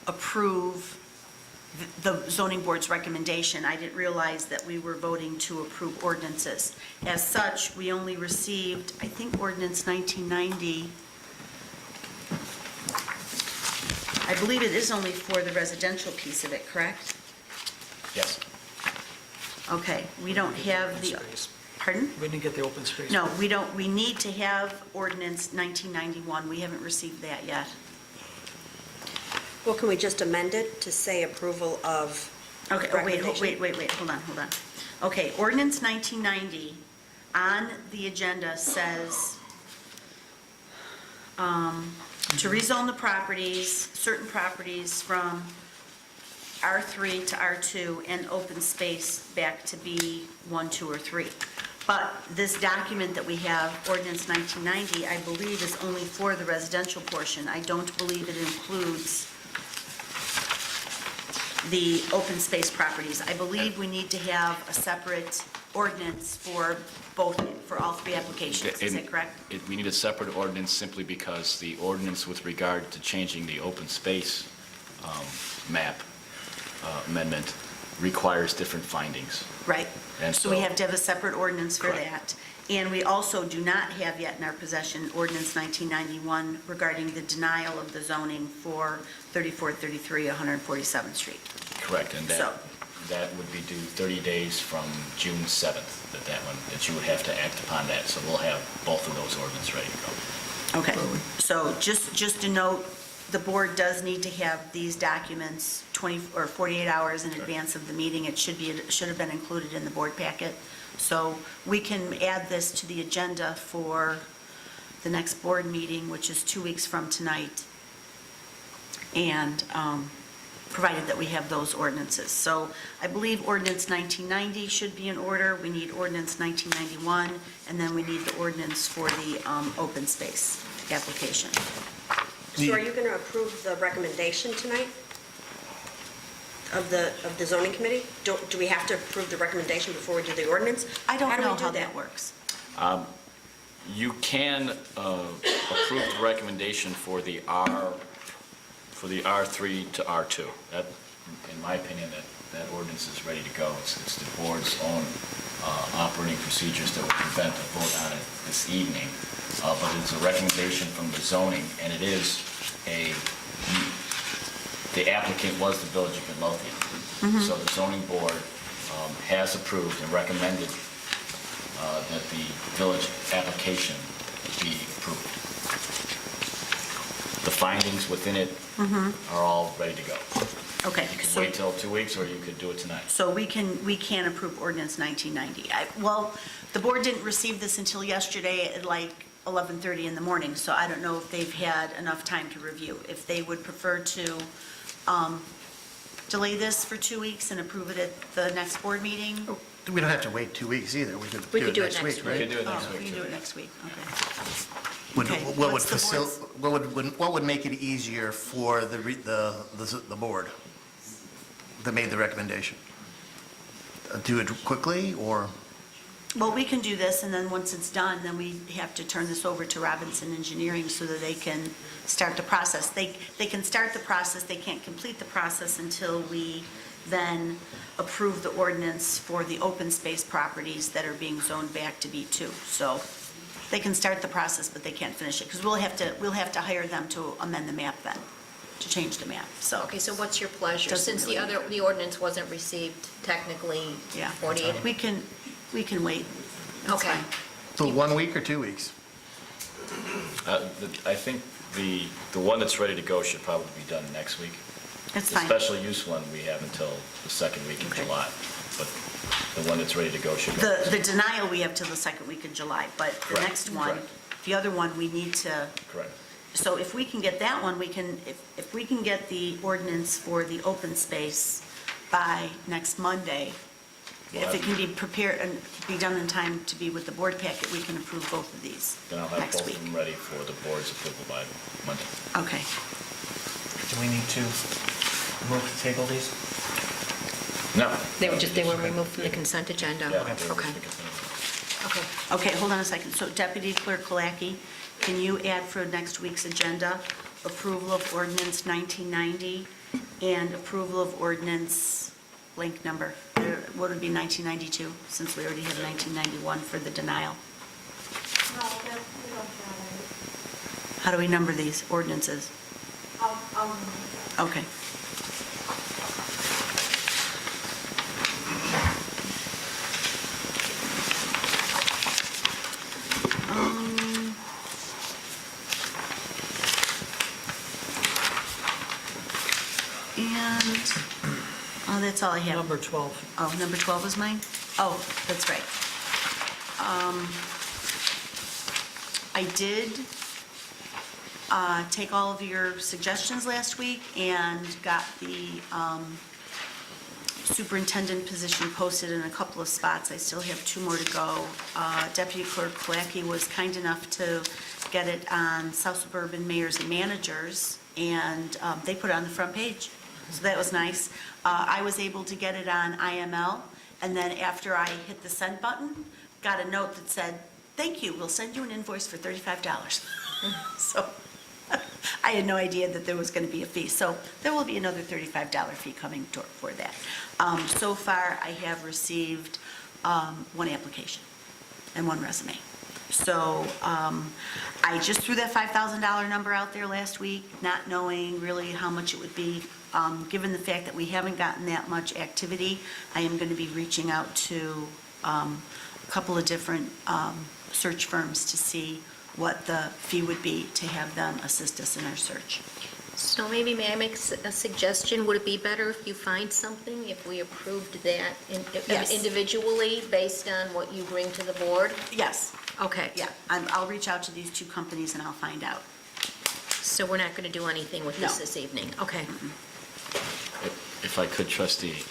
approve the zoning board's recommendation. I didn't realize that we were voting to approve ordinances. As such, we only received, I think, ordinance 1990. I believe it is only for the residential piece of it, correct? Yes. Okay, we don't have the, pardon? We didn't get the open space. No, we don't, we need to have ordinance 1991. We haven't received that yet. Well, can we just amend it to say approval of? Okay, recommendation? wait, hold on. Okay, ordinance 1990 on the agenda says to rezone the properties, certain properties from R3 to R2 and open space back to B1, 2, or 3. But this document that we have, ordinance 1990, I believe is only for the residential portion. I don't believe it includes the open space properties. I believe we need to have a separate ordinance for both, for all three applications. Is that correct? We need a separate ordinance simply because the ordinance with regard to changing the open space map amendment requires different findings. Right. And So we have to have a separate ordinance for Correct. that. And we also do not have yet in our possession ordinance 1991 regarding the denial of the zoning for 3433 147th Street. Correct, and So- that would be due 30 days from June 7th, that you would have to act upon that. So we'll have both of those ordinances ready to go. Okay, so just to note, the board does need to have these documents 20 or 48 hours in advance of the meeting. It should have been included in the board packet. So we can add this to the agenda for the next board meeting, which is 2 weeks from tonight, and provided that we have those ordinances. So I believe ordinance 1990 should be in order. We need ordinance 1991, and then we need the ordinance for the open space application. So are you going to approve the recommendation tonight of the zoning committee? Do we have to approve the recommendation before we do the ordinance? I don't do we know do how that works. You can approve the recommendation for the R3 to R2. That, in my opinion, that ordinance is ready to go. It's the board's own operating procedures that would prevent a vote on it this evening. But it's a recommendation from the zoning, and it is the applicant was the Village of Midlothian. So the zoning board has approved and recommended that the village application be approved. The findings within it are all ready to go. Okay. You can so- wait till 2 weeks, or you could do it tonight. So we can approve ordinance 1990. Well, the board didn't receive this until yesterday at like 11:30 in the morning, so I don't know if they've had enough time to review. If they would prefer to delay this for 2 weeks and approve it at the next board meeting? We don't have to wait 2 weeks either. We could do it next week, We right? could do it next Oh, week, we can do too. it next week, okay. Would- Okay, What what's the board's- what would make it easier for the board that made the recommendation? Do it quickly, or? Well, we can do this, and then once it's done, then we have to turn this over to Robinson Engineering so that they can start the process. They can start the process, they can't complete the process until we then approve the ordinance for the open space properties that are being zoned back to B2. So they can start the process, but they can't finish it, because we'll have to hire them to amend the map then, to change the map, so. Okay, so what's your pleasure? Doesn't Since really- the ordinance wasn't received technically Yeah. 48. We can wait. That's Okay. fine. So 1 week or 2 weeks? I think the one that's ready to go should probably be done next week. That's The fine. special use one, we have until the second week of Okay. July, but the one that's ready to go should go. The denial, we have till the second week of July, but the Correct, next one, correct. the other one, we need to, Correct. so if we can get that one, if we can get the ordinance for the open space by next Monday, if it can be prepared and be done in time to be with the board packet, we can approve both of these Then I'll have next both week. of them ready for the board's approval by Monday. Okay. Do we need to move to table these? No. They were removed from the consent agenda. Yeah, Okay. they were just- Okay. Okay, hold on a second. So Deputy Clerk Kolaki, can you add for next week's agenda, approval of ordinance 1990 and approval of ordinance blank number? What would be 1992, since we already have 1991 for the denial? No, we don't have How do we number these ordinances? any. Okay. And, oh, that's all I have. Number 12. Oh, number 12 is mine? Oh, that's right. I did take all of your suggestions last week and got the superintendent position posted in a couple of spots. I still have 2 more to go. Deputy Clerk Clackey was kind enough to get it on South Suburban Mayors and Managers, and they put it on the front page. So that was nice. I was able to get it on IML, and then after I hit the send button, got a note that said, "Thank you, we'll send you an invoice for $35." So I had no idea that there was going to be a fee. So there will be another $35 fee coming for that. So far, I have received 1 application and 1 resume. So I just threw that $5,000 number out there last week, not knowing really how much it would be. Given the fact that we haven't gotten that much activity, I am going to be reaching out to a couple of different search firms to see what the fee would be to have them assist us in our search. So maybe may I make a suggestion? Would it be better if you find something, if we approved that Yes. individually based on what you bring to the board? Yes. Okay. Yeah, I'll reach out to these 2 companies and I'll find out. So we're not going to do anything with this evening? Okay. If I could, trustee,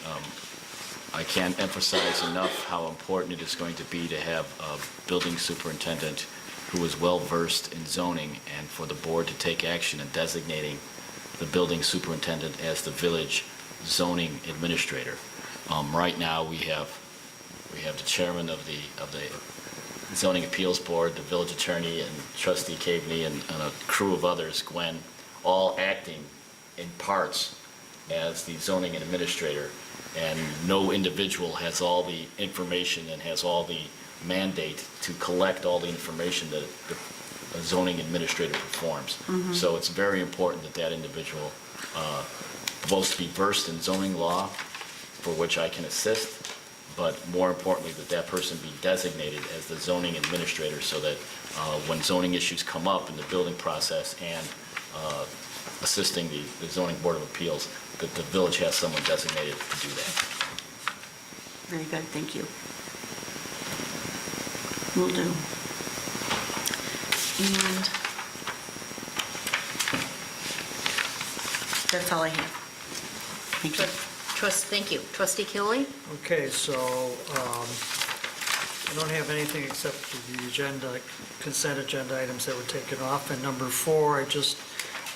I can't emphasize enough how important it is going to be to have a building superintendent who is well-versed in zoning, and for the board to take action in designating the building superintendent as the village zoning administrator. Right now, we have the chairman of the zoning appeals board, the village attorney, and trustee Caveney, and a crew of others, Gwen, all acting in parts as the zoning administrator, and no individual has all the information and has all the mandate to collect all the information that the zoning administrator performs. So it's very important that that individual both be versed in zoning law, for which I can assist, but more importantly, that that person be designated as the zoning administrator, so that when zoning issues come up in the building process and assisting the zoning board of appeals, that the village has someone designated to do that. Very good, thank you. Will do. And that's all I have. Thank you. Thank you. Trustee Killy? Okay, so I don't have anything except for the agenda, consent agenda items that were taken off. And number 4, I just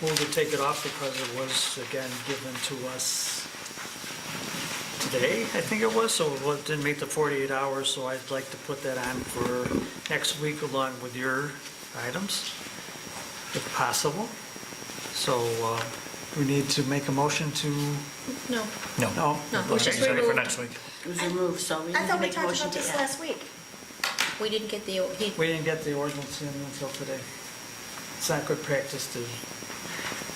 moved to take it off because it was, again, given to us today, I think it was, so it didn't make the 48 hours, so I'd like to put that on for next week along with your items, if possible. So we need to make a motion to... No. No. No, we Okay, just sorry, for removed. next week. It was removed, so we I need to thought we make a talked motion about to this add. last week. We didn't get the, We didn't get the ordinance in until today. It's not good practice to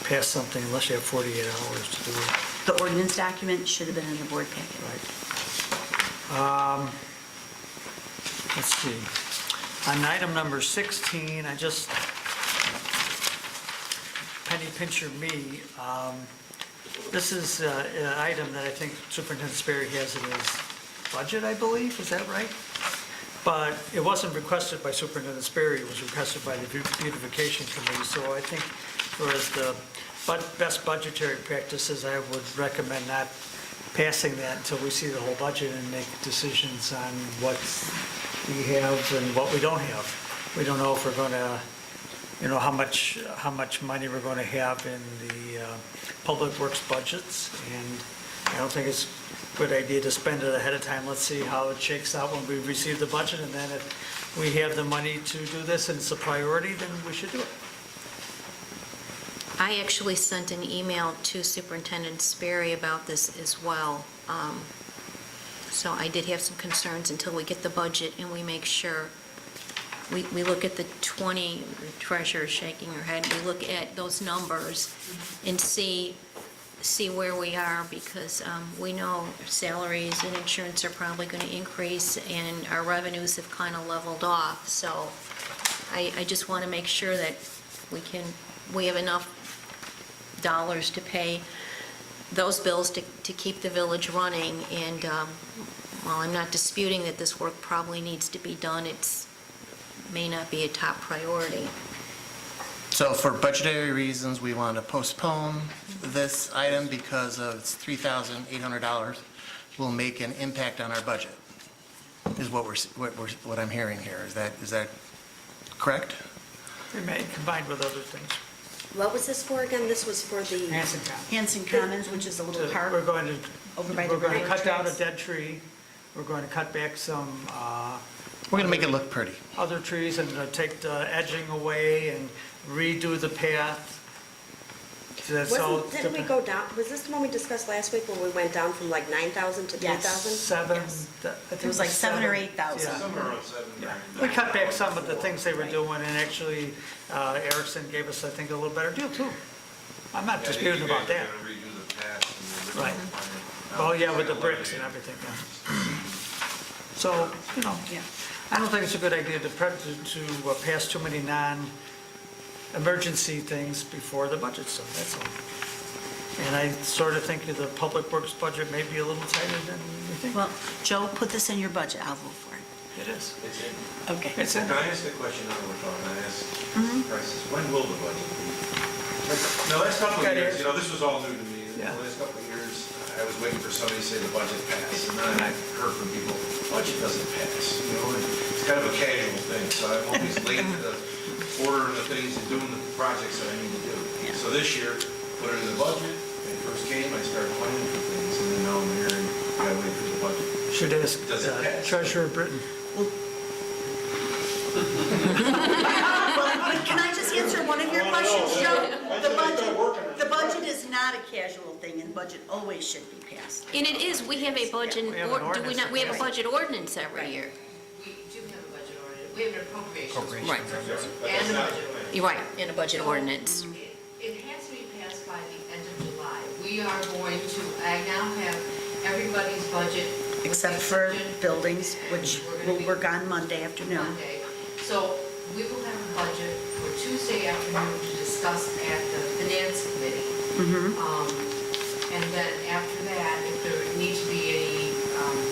pass something unless you have 48 hours to do it. The ordinance document should have been in the board packet. Right. Let's see. On item number 16, I just, penny pincher me, this is an item that I think Superintendent Sperry has in his budget, I believe, is that right? But it wasn't requested by Superintendent Sperry, it was requested by the beautification committee, so I think for the best budgetary practices, I would recommend not passing that until we see the whole budget and make decisions on what we have and what we don't have. We don't know if we're going to, how much money we're going to have in the public works budgets, and I don't think it's a good idea to spend it ahead of time. Let's see how it shakes out when we receive the budget, and then if we have the money to do this and it's a priority, then we should do it. I actually sent an email to Superintendent Sperry about this as well. So I did have some concerns until we get the budget and we make sure, we look at the 20, the treasurer's shaking her head, we look at those numbers and see where we are, because we know salaries and insurance are probably going to increase and our revenues have kind of leveled off. So I just want to make sure that we have enough dollars to pay those bills to keep the village running. And while I'm not disputing that this work probably needs to be done, it may not be a top priority. So for budgetary reasons, we want to postpone this item because of it's $3,800 will make an impact on our budget, is what I'm hearing here. Is that correct? It may combined with other things. What was this for again? This was for the, Hanson Commons. Hanson Commons, which is a little park We're going over by to, the we're going to railroad cut down a tracks. dead tree. We're going to cut back some We're going to make it look pretty. other trees and take the edging away and redo the path. That's all. didn't we go down, was this the one we discussed last week when we went down from like 9,000 to Yes. 3,000? Seven. Yes. I think It was like 7 or 8,000. Yeah. Somewhere around 7, 9. We cut back some of the things they were doing, and actually Erickson gave us, I think, a little better deal too. I'm not disputing about that. You're gonna redo the path and the Right. original plan. Oh, yeah, with the bricks and everything, yeah. So, you know, Yeah. I don't think it's a good idea to pass too many non-emergency things before the budget's done, that's all. And I sort of think the public works budget may be a little tighter than we think. Well, Joe, put this in your budget, I'll vote for it. It is. It's in. Okay. It's in. Can I ask a question now we're talking? I asked Prices, when will the budget be? The last couple of Got years, it. this was all new to me. Yeah. The last couple of years, I was waiting for somebody to say the budget passed, and then I heard from people, budget doesn't pass. And it's kind of a casual thing, so I'm always late to the ordering the things and doing the projects that I need to do. So this year, put it in the budget. When it first came, I started planning for things, and then now I'm hearing, I gotta wait for the budget. Should ask Does it pass? Treasurer Britton. But can I just answer one of your questions, Joe? The budget is not a casual thing, and budget always should be passed. And it is, we have a budget, We have an or do we ordinance not, we have a that budget ordinance every year. We do have a budget ordinance, we have an appropriations. Right, And a budget ordinance. you're right, in a budget So, ordinance. It has to be passed by the end of July. We are going to, I now have everybody's budget. Except for exception. buildings, which will work on Monday afternoon. Monday. So we will have a budget for Tuesday afternoon to discuss at the finance committee. And then after that, if there need to be any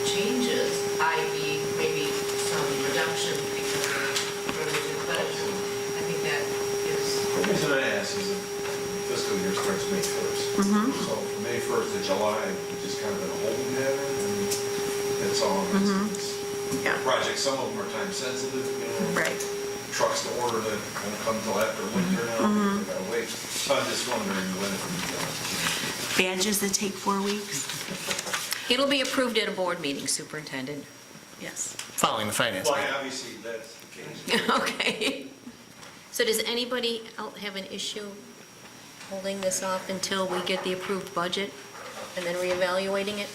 changes, i.e. maybe some reduction because of religious budget, I think that is. The reason I ask is that fiscal year starts May 1st. So from May 1st to July, we just kind of in a holding pattern, and that's all. Yeah. Projects, some of them are time sensitive, Right. trucks to order that won't come till after winter now, they gotta wait. So I'm just wondering when it will be done. Badges that take 4 weeks? It'll be approved at a board meeting, Superintendent. Yes. Following the finance. Well, meeting. obviously, that's the case. Okay. So does anybody else have an issue holding this off until we get the approved budget and then reevaluating it?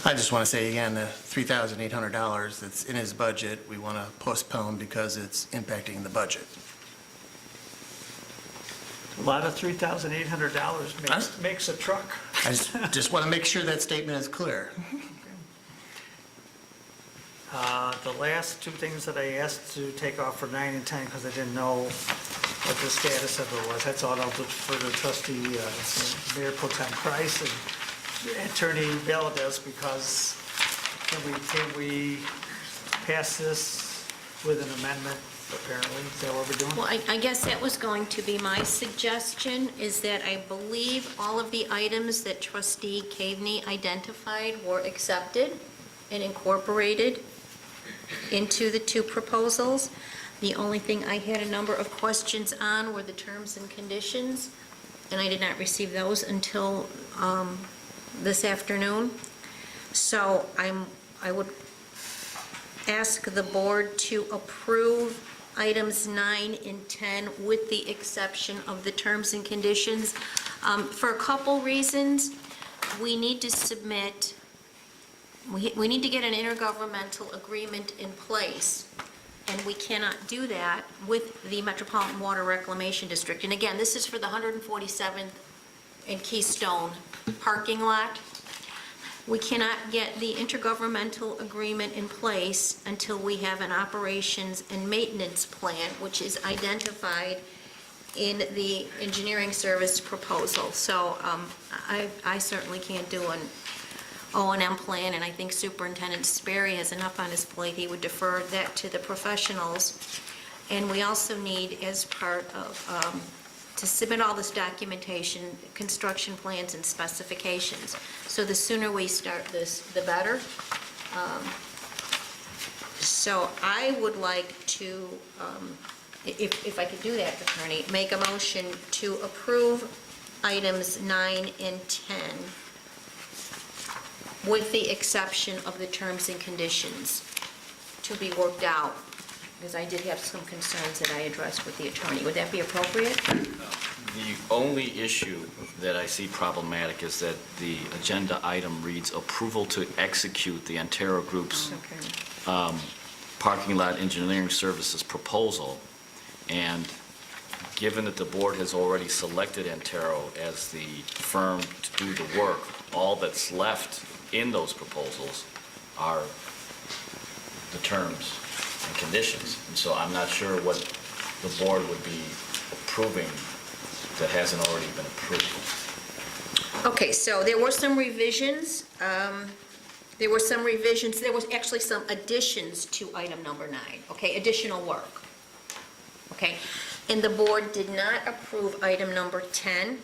I just want to say again, the $3,800 that's in his budget, we want to postpone because it's impacting the budget. A lot of $3,800 makes a truck. I just want to make sure that statement is clear. The last two things that I asked to take off for 9 and 10, because I didn't know what the status of it was. That's all I'll do for the trustee, Mayor Pro Tem Price and Attorney Valdez, because can we pass this with an amendment, apparently? Is that what we're doing? Well, I guess that was going to be my suggestion, is that I believe all of the items that trustee Caveney identified were accepted and incorporated into the two proposals. The only thing I had a number of questions on were the terms and conditions, and I did not receive those until this afternoon. So I would ask the board to approve items 9 and 10 with the exception of the terms and conditions. For a couple reasons, we need to submit, we need to get an intergovernmental agreement in place, and we cannot do that with the Metropolitan Water Reclamation District. And again, this is for the 147th and Keystone parking lot. We cannot get the intergovernmental agreement in place until we have an operations and maintenance plan, which is identified in the engineering service proposal. So I certainly can't do an O&M plan, and I think Superintendent Sperry has enough on his plate. He would defer that to the professionals. And we also need, as part of to submit all this documentation, construction plans and specifications. So the sooner we start this, the better. So I would like to, if I could do that, Attorney, make a motion to approve items 9 and 10 with the exception of the terms and conditions to be worked out, because I did have some concerns that I addressed with the attorney. Would that be appropriate? The only issue that I see problematic is that the agenda item reads approval to execute the Antero Group's parking lot engineering services proposal. And given that the board has already selected Antero as the firm to do the work, all that's left in those proposals are the terms and conditions. And so I'm not sure what the board would be approving that hasn't already been approved. Okay, so there were some revisions. There was actually some additions to item number 9, okay, additional work. Okay, and the board did not approve item number 10.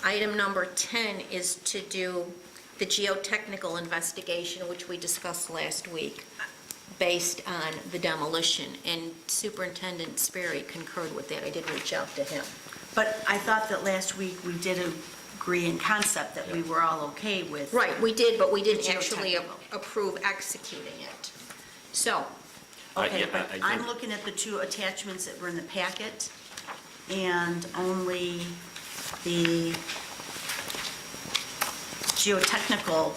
Item number 10 is to do the geotechnical investigation, which we discussed last week, based on the demolition, and Superintendent Sperry concurred with that. I did reach out to him. But I thought that last week we did agree in concept that we were all okay with. Right, we did, but we didn't actually geotechnical. approve executing it. So, Okay, Yeah, but I I'm think- looking at the 2 attachments that were in the packet, and only the geotechnical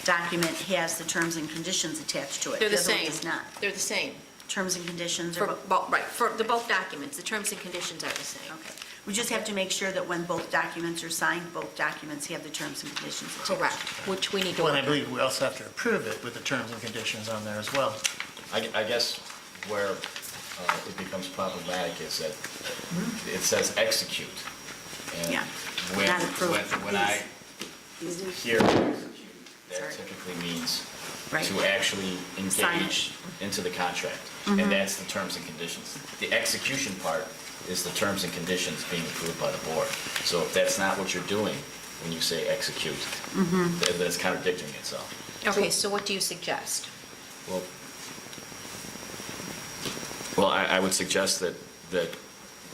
document has the terms and conditions attached to it. they're the other one same. does not. They're the same. Terms and conditions For are, both, right, for the both documents, the terms and conditions are the same. okay. We just have to make sure that when both documents are signed, both documents have the terms and conditions attached. Correct, which we need to. Well, and I believe we also have to approve it with the terms and conditions on there as well. I guess where it becomes problematic is that it says execute. And Yeah, when- not approve. When I hear execute, that Sorry. typically means Right. to actually Sign it. engage into the contract. And that's the terms and conditions. The execution part is the terms and conditions being approved by the board. So if that's not what you're doing when you say execute, then it's contradicting itself. Okay, so what do you suggest? Well, I would suggest that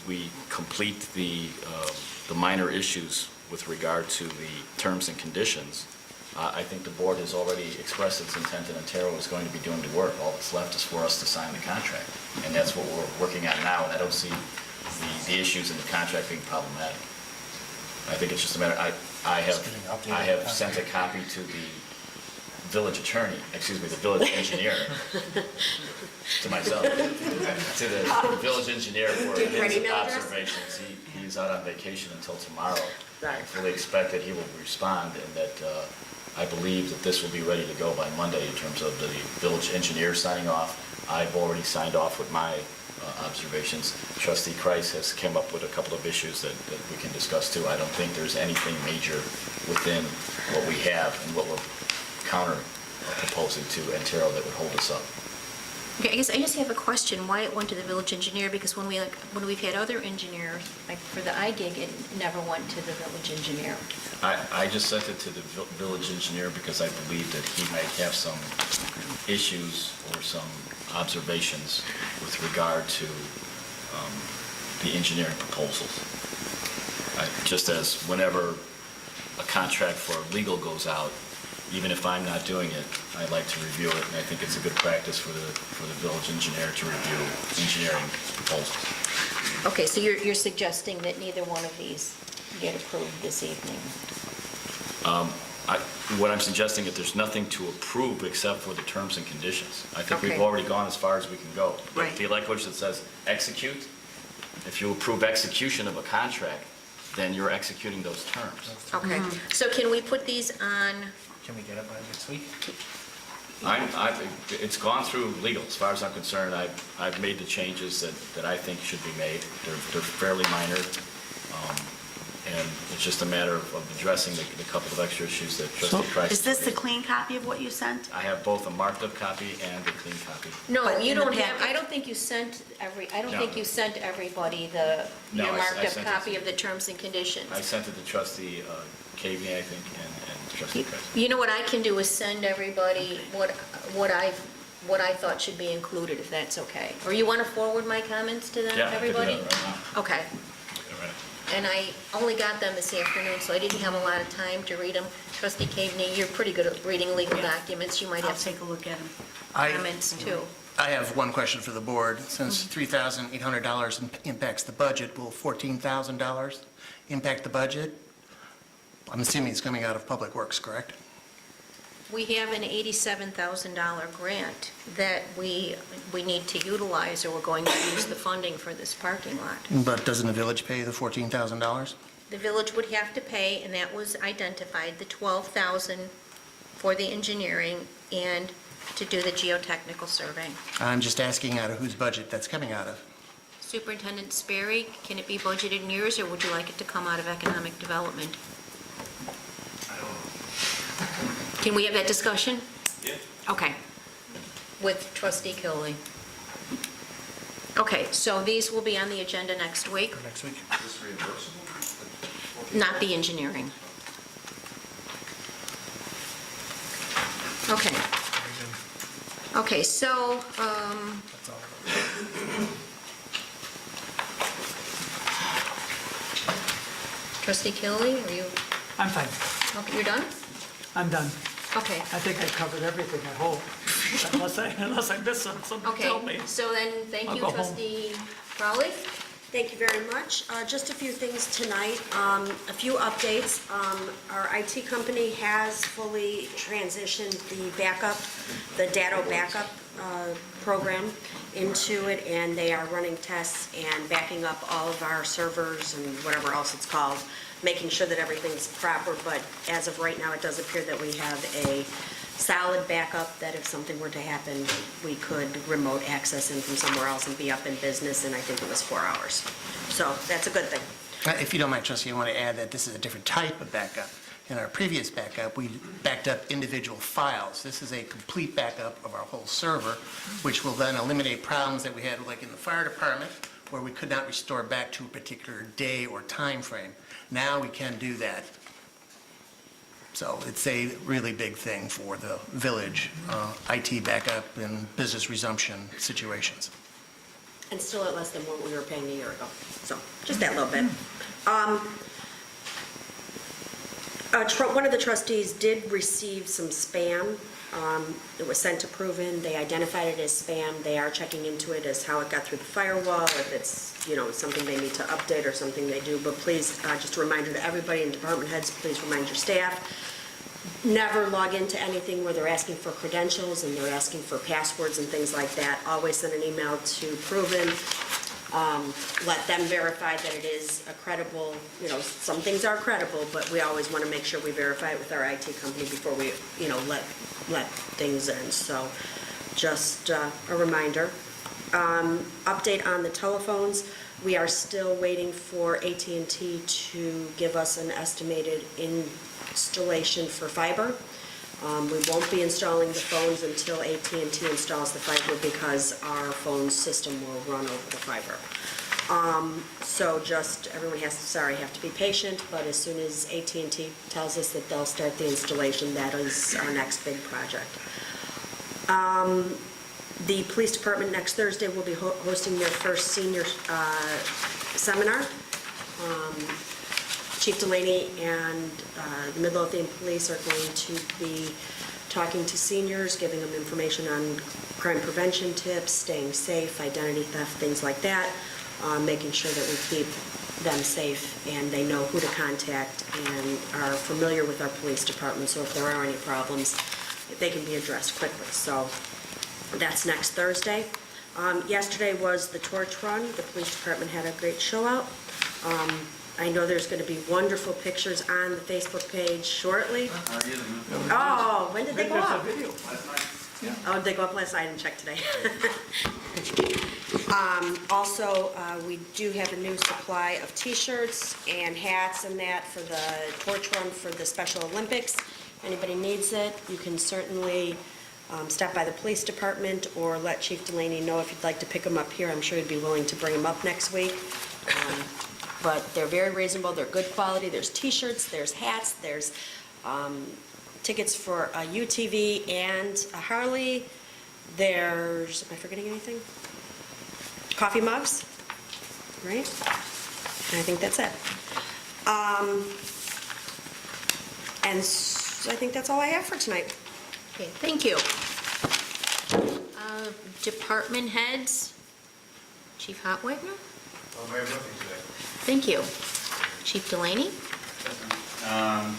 we complete the minor issues with regard to the terms and conditions. I think the board has already expressed its intent that Antero is going to be doing the work. All that's left is for us to sign the contract. And that's what we're working on now, and I don't see the issues in the contract being problematic. I think it's just a matter, I have sent a copy to the village attorney, excuse me, the village engineer, to myself, to the village engineer for Do you have your his email address? observations. He's out on vacation until tomorrow. Right. I fully expect that he will respond, and that I believe that this will be ready to go by Monday in terms of the village engineer signing off. I've already signed off with my observations. Trustee Kreis has come up with a couple of issues that we can discuss too. I don't think there's anything major within what we have and what we're counter proposing to Antero that would hold us up. Okay, I just have a question, why it went to the village engineer, because when we've had other engineers, like for the iGig, it never went to the village engineer. I just sent it to the village engineer because I believe that he might have some issues or some observations with regard to the engineering proposals. Just as whenever a contract for legal goes out, even if I'm not doing it, I like to review it, and I think it's a good practice for the village engineer to review engineering proposals. Okay, so you're suggesting that neither one of these get approved this evening? What I'm suggesting is there's nothing to approve except for the terms and conditions. I think we've Okay. already gone as far as we can go. Right. The language that says execute, if you approve execution of a contract, then you're executing those terms. Okay, so can we put these on, Can we get it by next week? It's gone through legal, as far as I'm concerned. I've made the changes that I think should be made. They're fairly minor. And it's just a matter of addressing the couple of extra issues that trustee Price. Is this the clean copy of what you sent? I have both a marked up copy and a clean copy. No, But you in the don't have, packet- I don't think you sent No. everybody No, your I marked up sent it- copy of the terms and conditions. I sent it to trustee Cagney, I think, and trustee Price. You know what I can do is send everybody what I thought should be included, if that's okay. Or you want to forward my comments to them, Yeah, I could do that everybody? right now. Okay. All right. And I only got them this afternoon, so I didn't have a lot of time to read them. Trustee Caveney, you're pretty good at reading legal documents. You might I'll have some take a look at them. comments too. I have one question for the board. Since $3,800 impacts the budget, will $14,000 impact the budget? I'm assuming it's coming out of Public Works, correct? We have an $87,000 grant that we need to utilize, or we're going to use the funding for this parking lot. But doesn't the village pay the $14,000? The village would have to pay, and that was identified, the $12,000 for the engineering and to do the geotechnical survey. I'm just asking out of whose budget that's coming out of. Superintendent Sperry, can it be budgeted in yours, or would you like it to come out of economic development? I don't know. Can we have that discussion? Yeah. Okay. With trustee Kiley. Okay, so these will be on the agenda next week, Next week. Is this reimbursable? not the engineering. Okay. Okay, so, That's all. trustee Kiley, are you, I'm fine. okay, you're done? I'm done. Okay. I think I covered everything, I hope. Unless I missed something, tell me. Okay, so then, thank I'll you, go home. trustee Crowley. Thank you very much. Just a few things tonight, a few updates. Our IT company has fully transitioned the backup, the data backup program into it, and they are running tests and backing up all of our servers and whatever else it's called, making sure that everything's proper, but as of right now, it does appear that we have a solid backup, that if something were to happen, we could remote access in from somewhere else and be up in business, and I think it was 4 hours. So that's a good thing. If you don't mind, trustee, I want to add that this is a different type of backup. In our previous backup, we backed up individual files. This is a complete backup of our whole server, which will then eliminate problems that we had, like in the fire department, where we could not restore back to a particular day or time frame. Now we can do that. So it's a really big thing for the village, IT backup and business resumption situations. And still at less than what we were paying a year ago. So, just that little bit. One of the trustees did receive some spam. It was sent to Proven. They identified it as spam. They are checking into it as how it got through the firewall, if it's, something they need to update or something they do. But please, just a reminder to everybody and department heads, please remind your staff, never log into anything where they're asking for credentials and they're asking for passwords and things like that. Always send an email to Proven. Let them verify that it is a credible, some things are credible, but we always want to make sure we verify it with our IT company before we, let things in. So just a reminder. Update on the telephones. We are still waiting for AT&T to give us an estimated installation for fiber. We won't be installing the phones until AT&T installs the fiber, because our phone system will run over the fiber. So just, everyone have to be patient, but as soon as AT&T tells us that they'll start the installation, that is our next big project. The police department next Thursday will be hosting their first senior seminar. Chief Delaney and the Midlothian Police are going to be talking to seniors, giving them information on crime prevention tips, staying safe, identity theft, things like that, making sure that we keep them safe and they know who to contact and are familiar with our police department, so if there are any problems, they can be addressed quickly. So that's next Thursday. Yesterday was the torch run. The police department had a great show out. I know there's going to be wonderful pictures on the Facebook page shortly. Oh, when did they go up? Last night. Oh, did they go up last night? I didn't check today. Also, we do have a new supply of T-shirts and hats and that for the torch run for the Special Olympics. If anybody needs it, you can certainly stop by the police department or let Chief Delaney know if you'd like to pick them up here. I'm sure he'd be willing to bring them up next week. But they're very reasonable, they're good quality. There's T-shirts, there's hats, there's tickets for a UTV and a Harley. There's, am I forgetting anything? Coffee mugs, right? And I think that's it. I think that's all I have for tonight. Okay, thank you. Department heads, Chief Hotwagner? I have nothing today. Thank you. Chief Delaney? I'd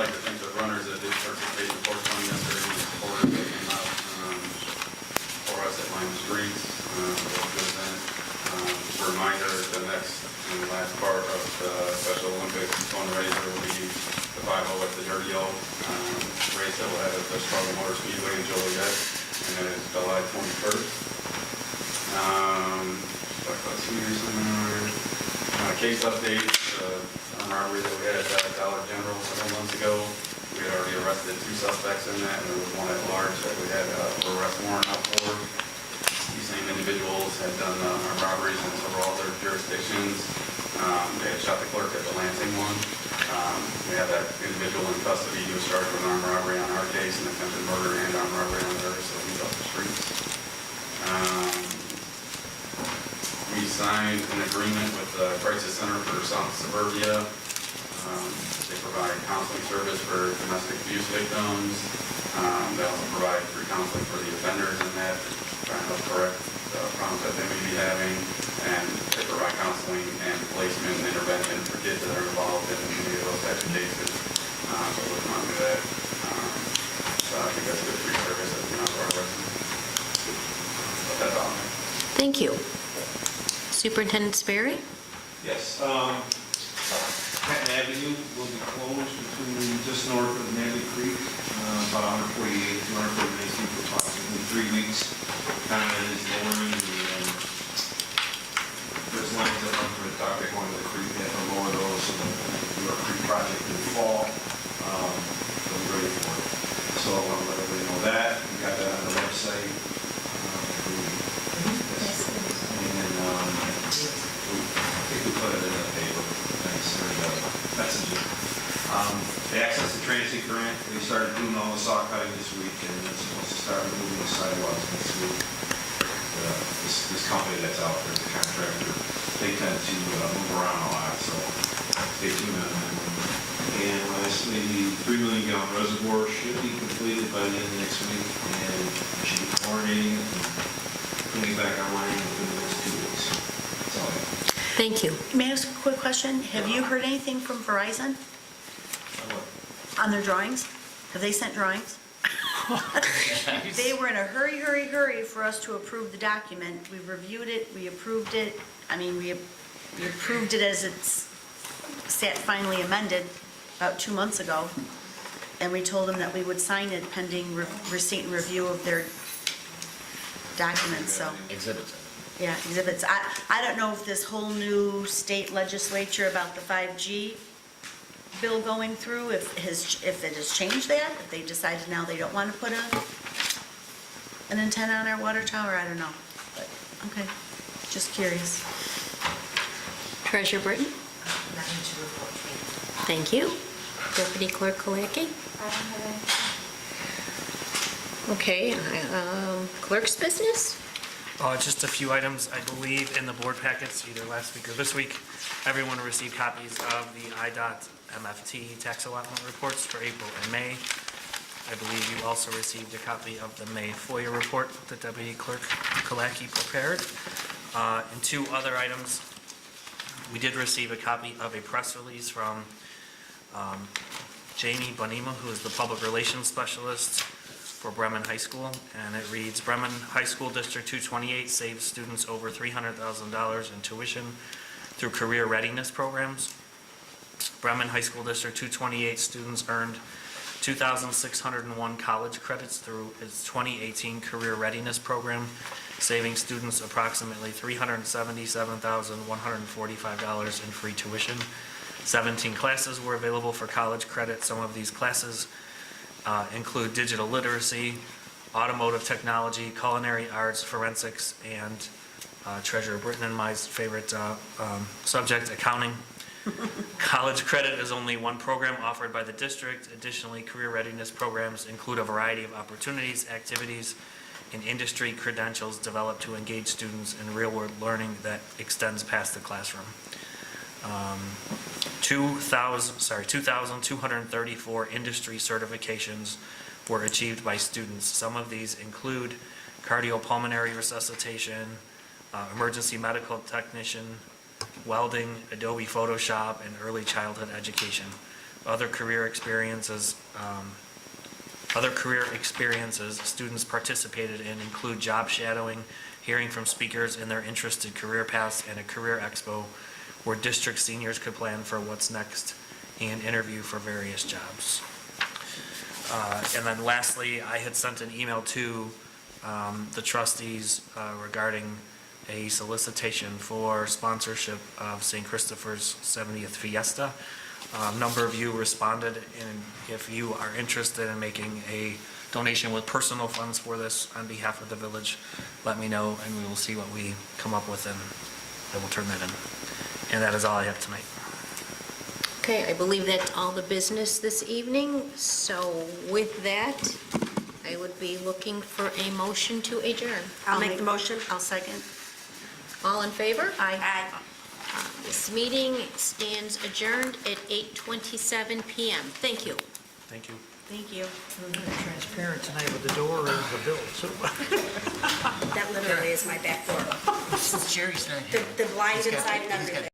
like to thank the runners that did participate in the course run yesterday and the supporters that came out for us at Lime Streets. It was a good event. Just a reminder, the next and last part of the Special Olympics fundraiser will be the 5-0 at the Dirty O race that will have at the Chicago Motor Speedway in Joliet, and it is July 21st. Senior seminar, case update, robbery that we had at Dollar General several months ago. We had already arrested 2 suspects in that, and there was one at large that we had an arrest warrant out for. These same individuals had done armed robberies in several other jurisdictions. They had shot the clerk at the Lansing one. We had that individual in custody. He was charged with armed robbery on our case and attempted murder and armed robbery on theirs, so he's off the streets. We signed an agreement with the Crisis Center for South Suburbia. They provide counseling service for domestic abuse victims. They also provide free counseling for the offenders in that, trying to help correct the problems that they may be having. And they provide counseling and placement and intervention for kids that are involved in any of those types of cases. So we'll come on to that. So I think that's a good free service that we offer our residents. But that's all. Thank you. Superintendent Sperry? Yes, Patton Avenue will be closed between just north of Navy Creek, about 148, 249 feet for approximately 3 weeks. Comment is lowering there's lines up from the dock that go into the creek that will lower those, so the creek project in the fall, so we're ready for it. So I want to let everybody know that. We got that on the website. I think we put it in the paper, thanks for the messaging. The Access to Transit grant, they started doing all the saw cutting this week, and it's supposed to start removing the sidewalks next week. This company that's out there, the contractor, they tend to move around a lot, so stay tuned on that one. And lastly, the 3 million gallon reservoir should be completed by the end of next week, and we should be chlorinating it and putting it back online within the next 2 weeks. That's all I have. Thank you. May I ask a quick question? Have you heard anything from Verizon on their drawings? Have they sent drawings? They were in a hurry for us to approve the document. We reviewed it, we approved it. I mean, we approved it as it's finally amended about 2 months ago. And we told them that we would sign it pending receipt and review of their documents, so. Exhibits. Yeah, exhibits. I don't know if this whole new state legislature about the 5G bill going through, if it has changed that, if they decided now they don't want to put an antenna on our water tower, I don't know. But, okay, just curious. Treasurer Britton? Nothing to report. Thank you. Deputy Clerk Kolacki? Okay, clerk's business? Just a few items, I believe, in the board packets, either last week or this week. Everyone received copies of the IDOT MFT tax allotment reports for April and May. I believe you also received a copy of the May FOIA report that Deputy Clerk Kolacki prepared. And 2 other items, we did receive a copy of a press release from Jamie Bonima, who is the Public Relations Specialist for Bremen High School, and it reads, Bremen High School District 228 saves students over $300,000 in tuition through career readiness programs. Bremen High School District 228 students earned 2,601 college credits through its 2018 career readiness program. saving students approximately $377,145 in free tuition. 17 classes were available for college credit. Some of these classes include digital literacy, automotive technology, culinary arts, forensics, and Treasurer Britton and my favorite subject, accounting. College credit is only one program offered by the district. Additionally, career readiness programs include a variety of opportunities, activities, and industry credentials developed to engage students in real-world learning that extends past the classroom. 2,234 industry certifications were achieved by students. Some of these include cardiopulmonary resuscitation, emergency medical technician, welding, Adobe Photoshop, and early childhood education. Other career experiences students participated in include job shadowing, hearing from speakers in their interested career paths, and a career expo where district seniors could plan for what's next and interview for various jobs. And then lastly, I had sent an email to the trustees regarding a solicitation for sponsorship of St. Christopher's 70th Fiesta. A number of you responded, and if you are interested in making a donation with personal funds for this on behalf of the village, let me know, and we will see what we come up with, and I will turn that in. And that is all I have tonight. Okay, I believe that's all the business this evening. So with that, I would be looking for a motion to adjourn. I'll make the motion. I'll second. All in favor? Aye. This meeting stands adjourned at 8:27 PM. Thank you. Thank you. Thank you. We're very transparent tonight with the door and the bill, too. That literally is my back door. Since Jerry's not here. The blinds he's got- inside and he's got everything.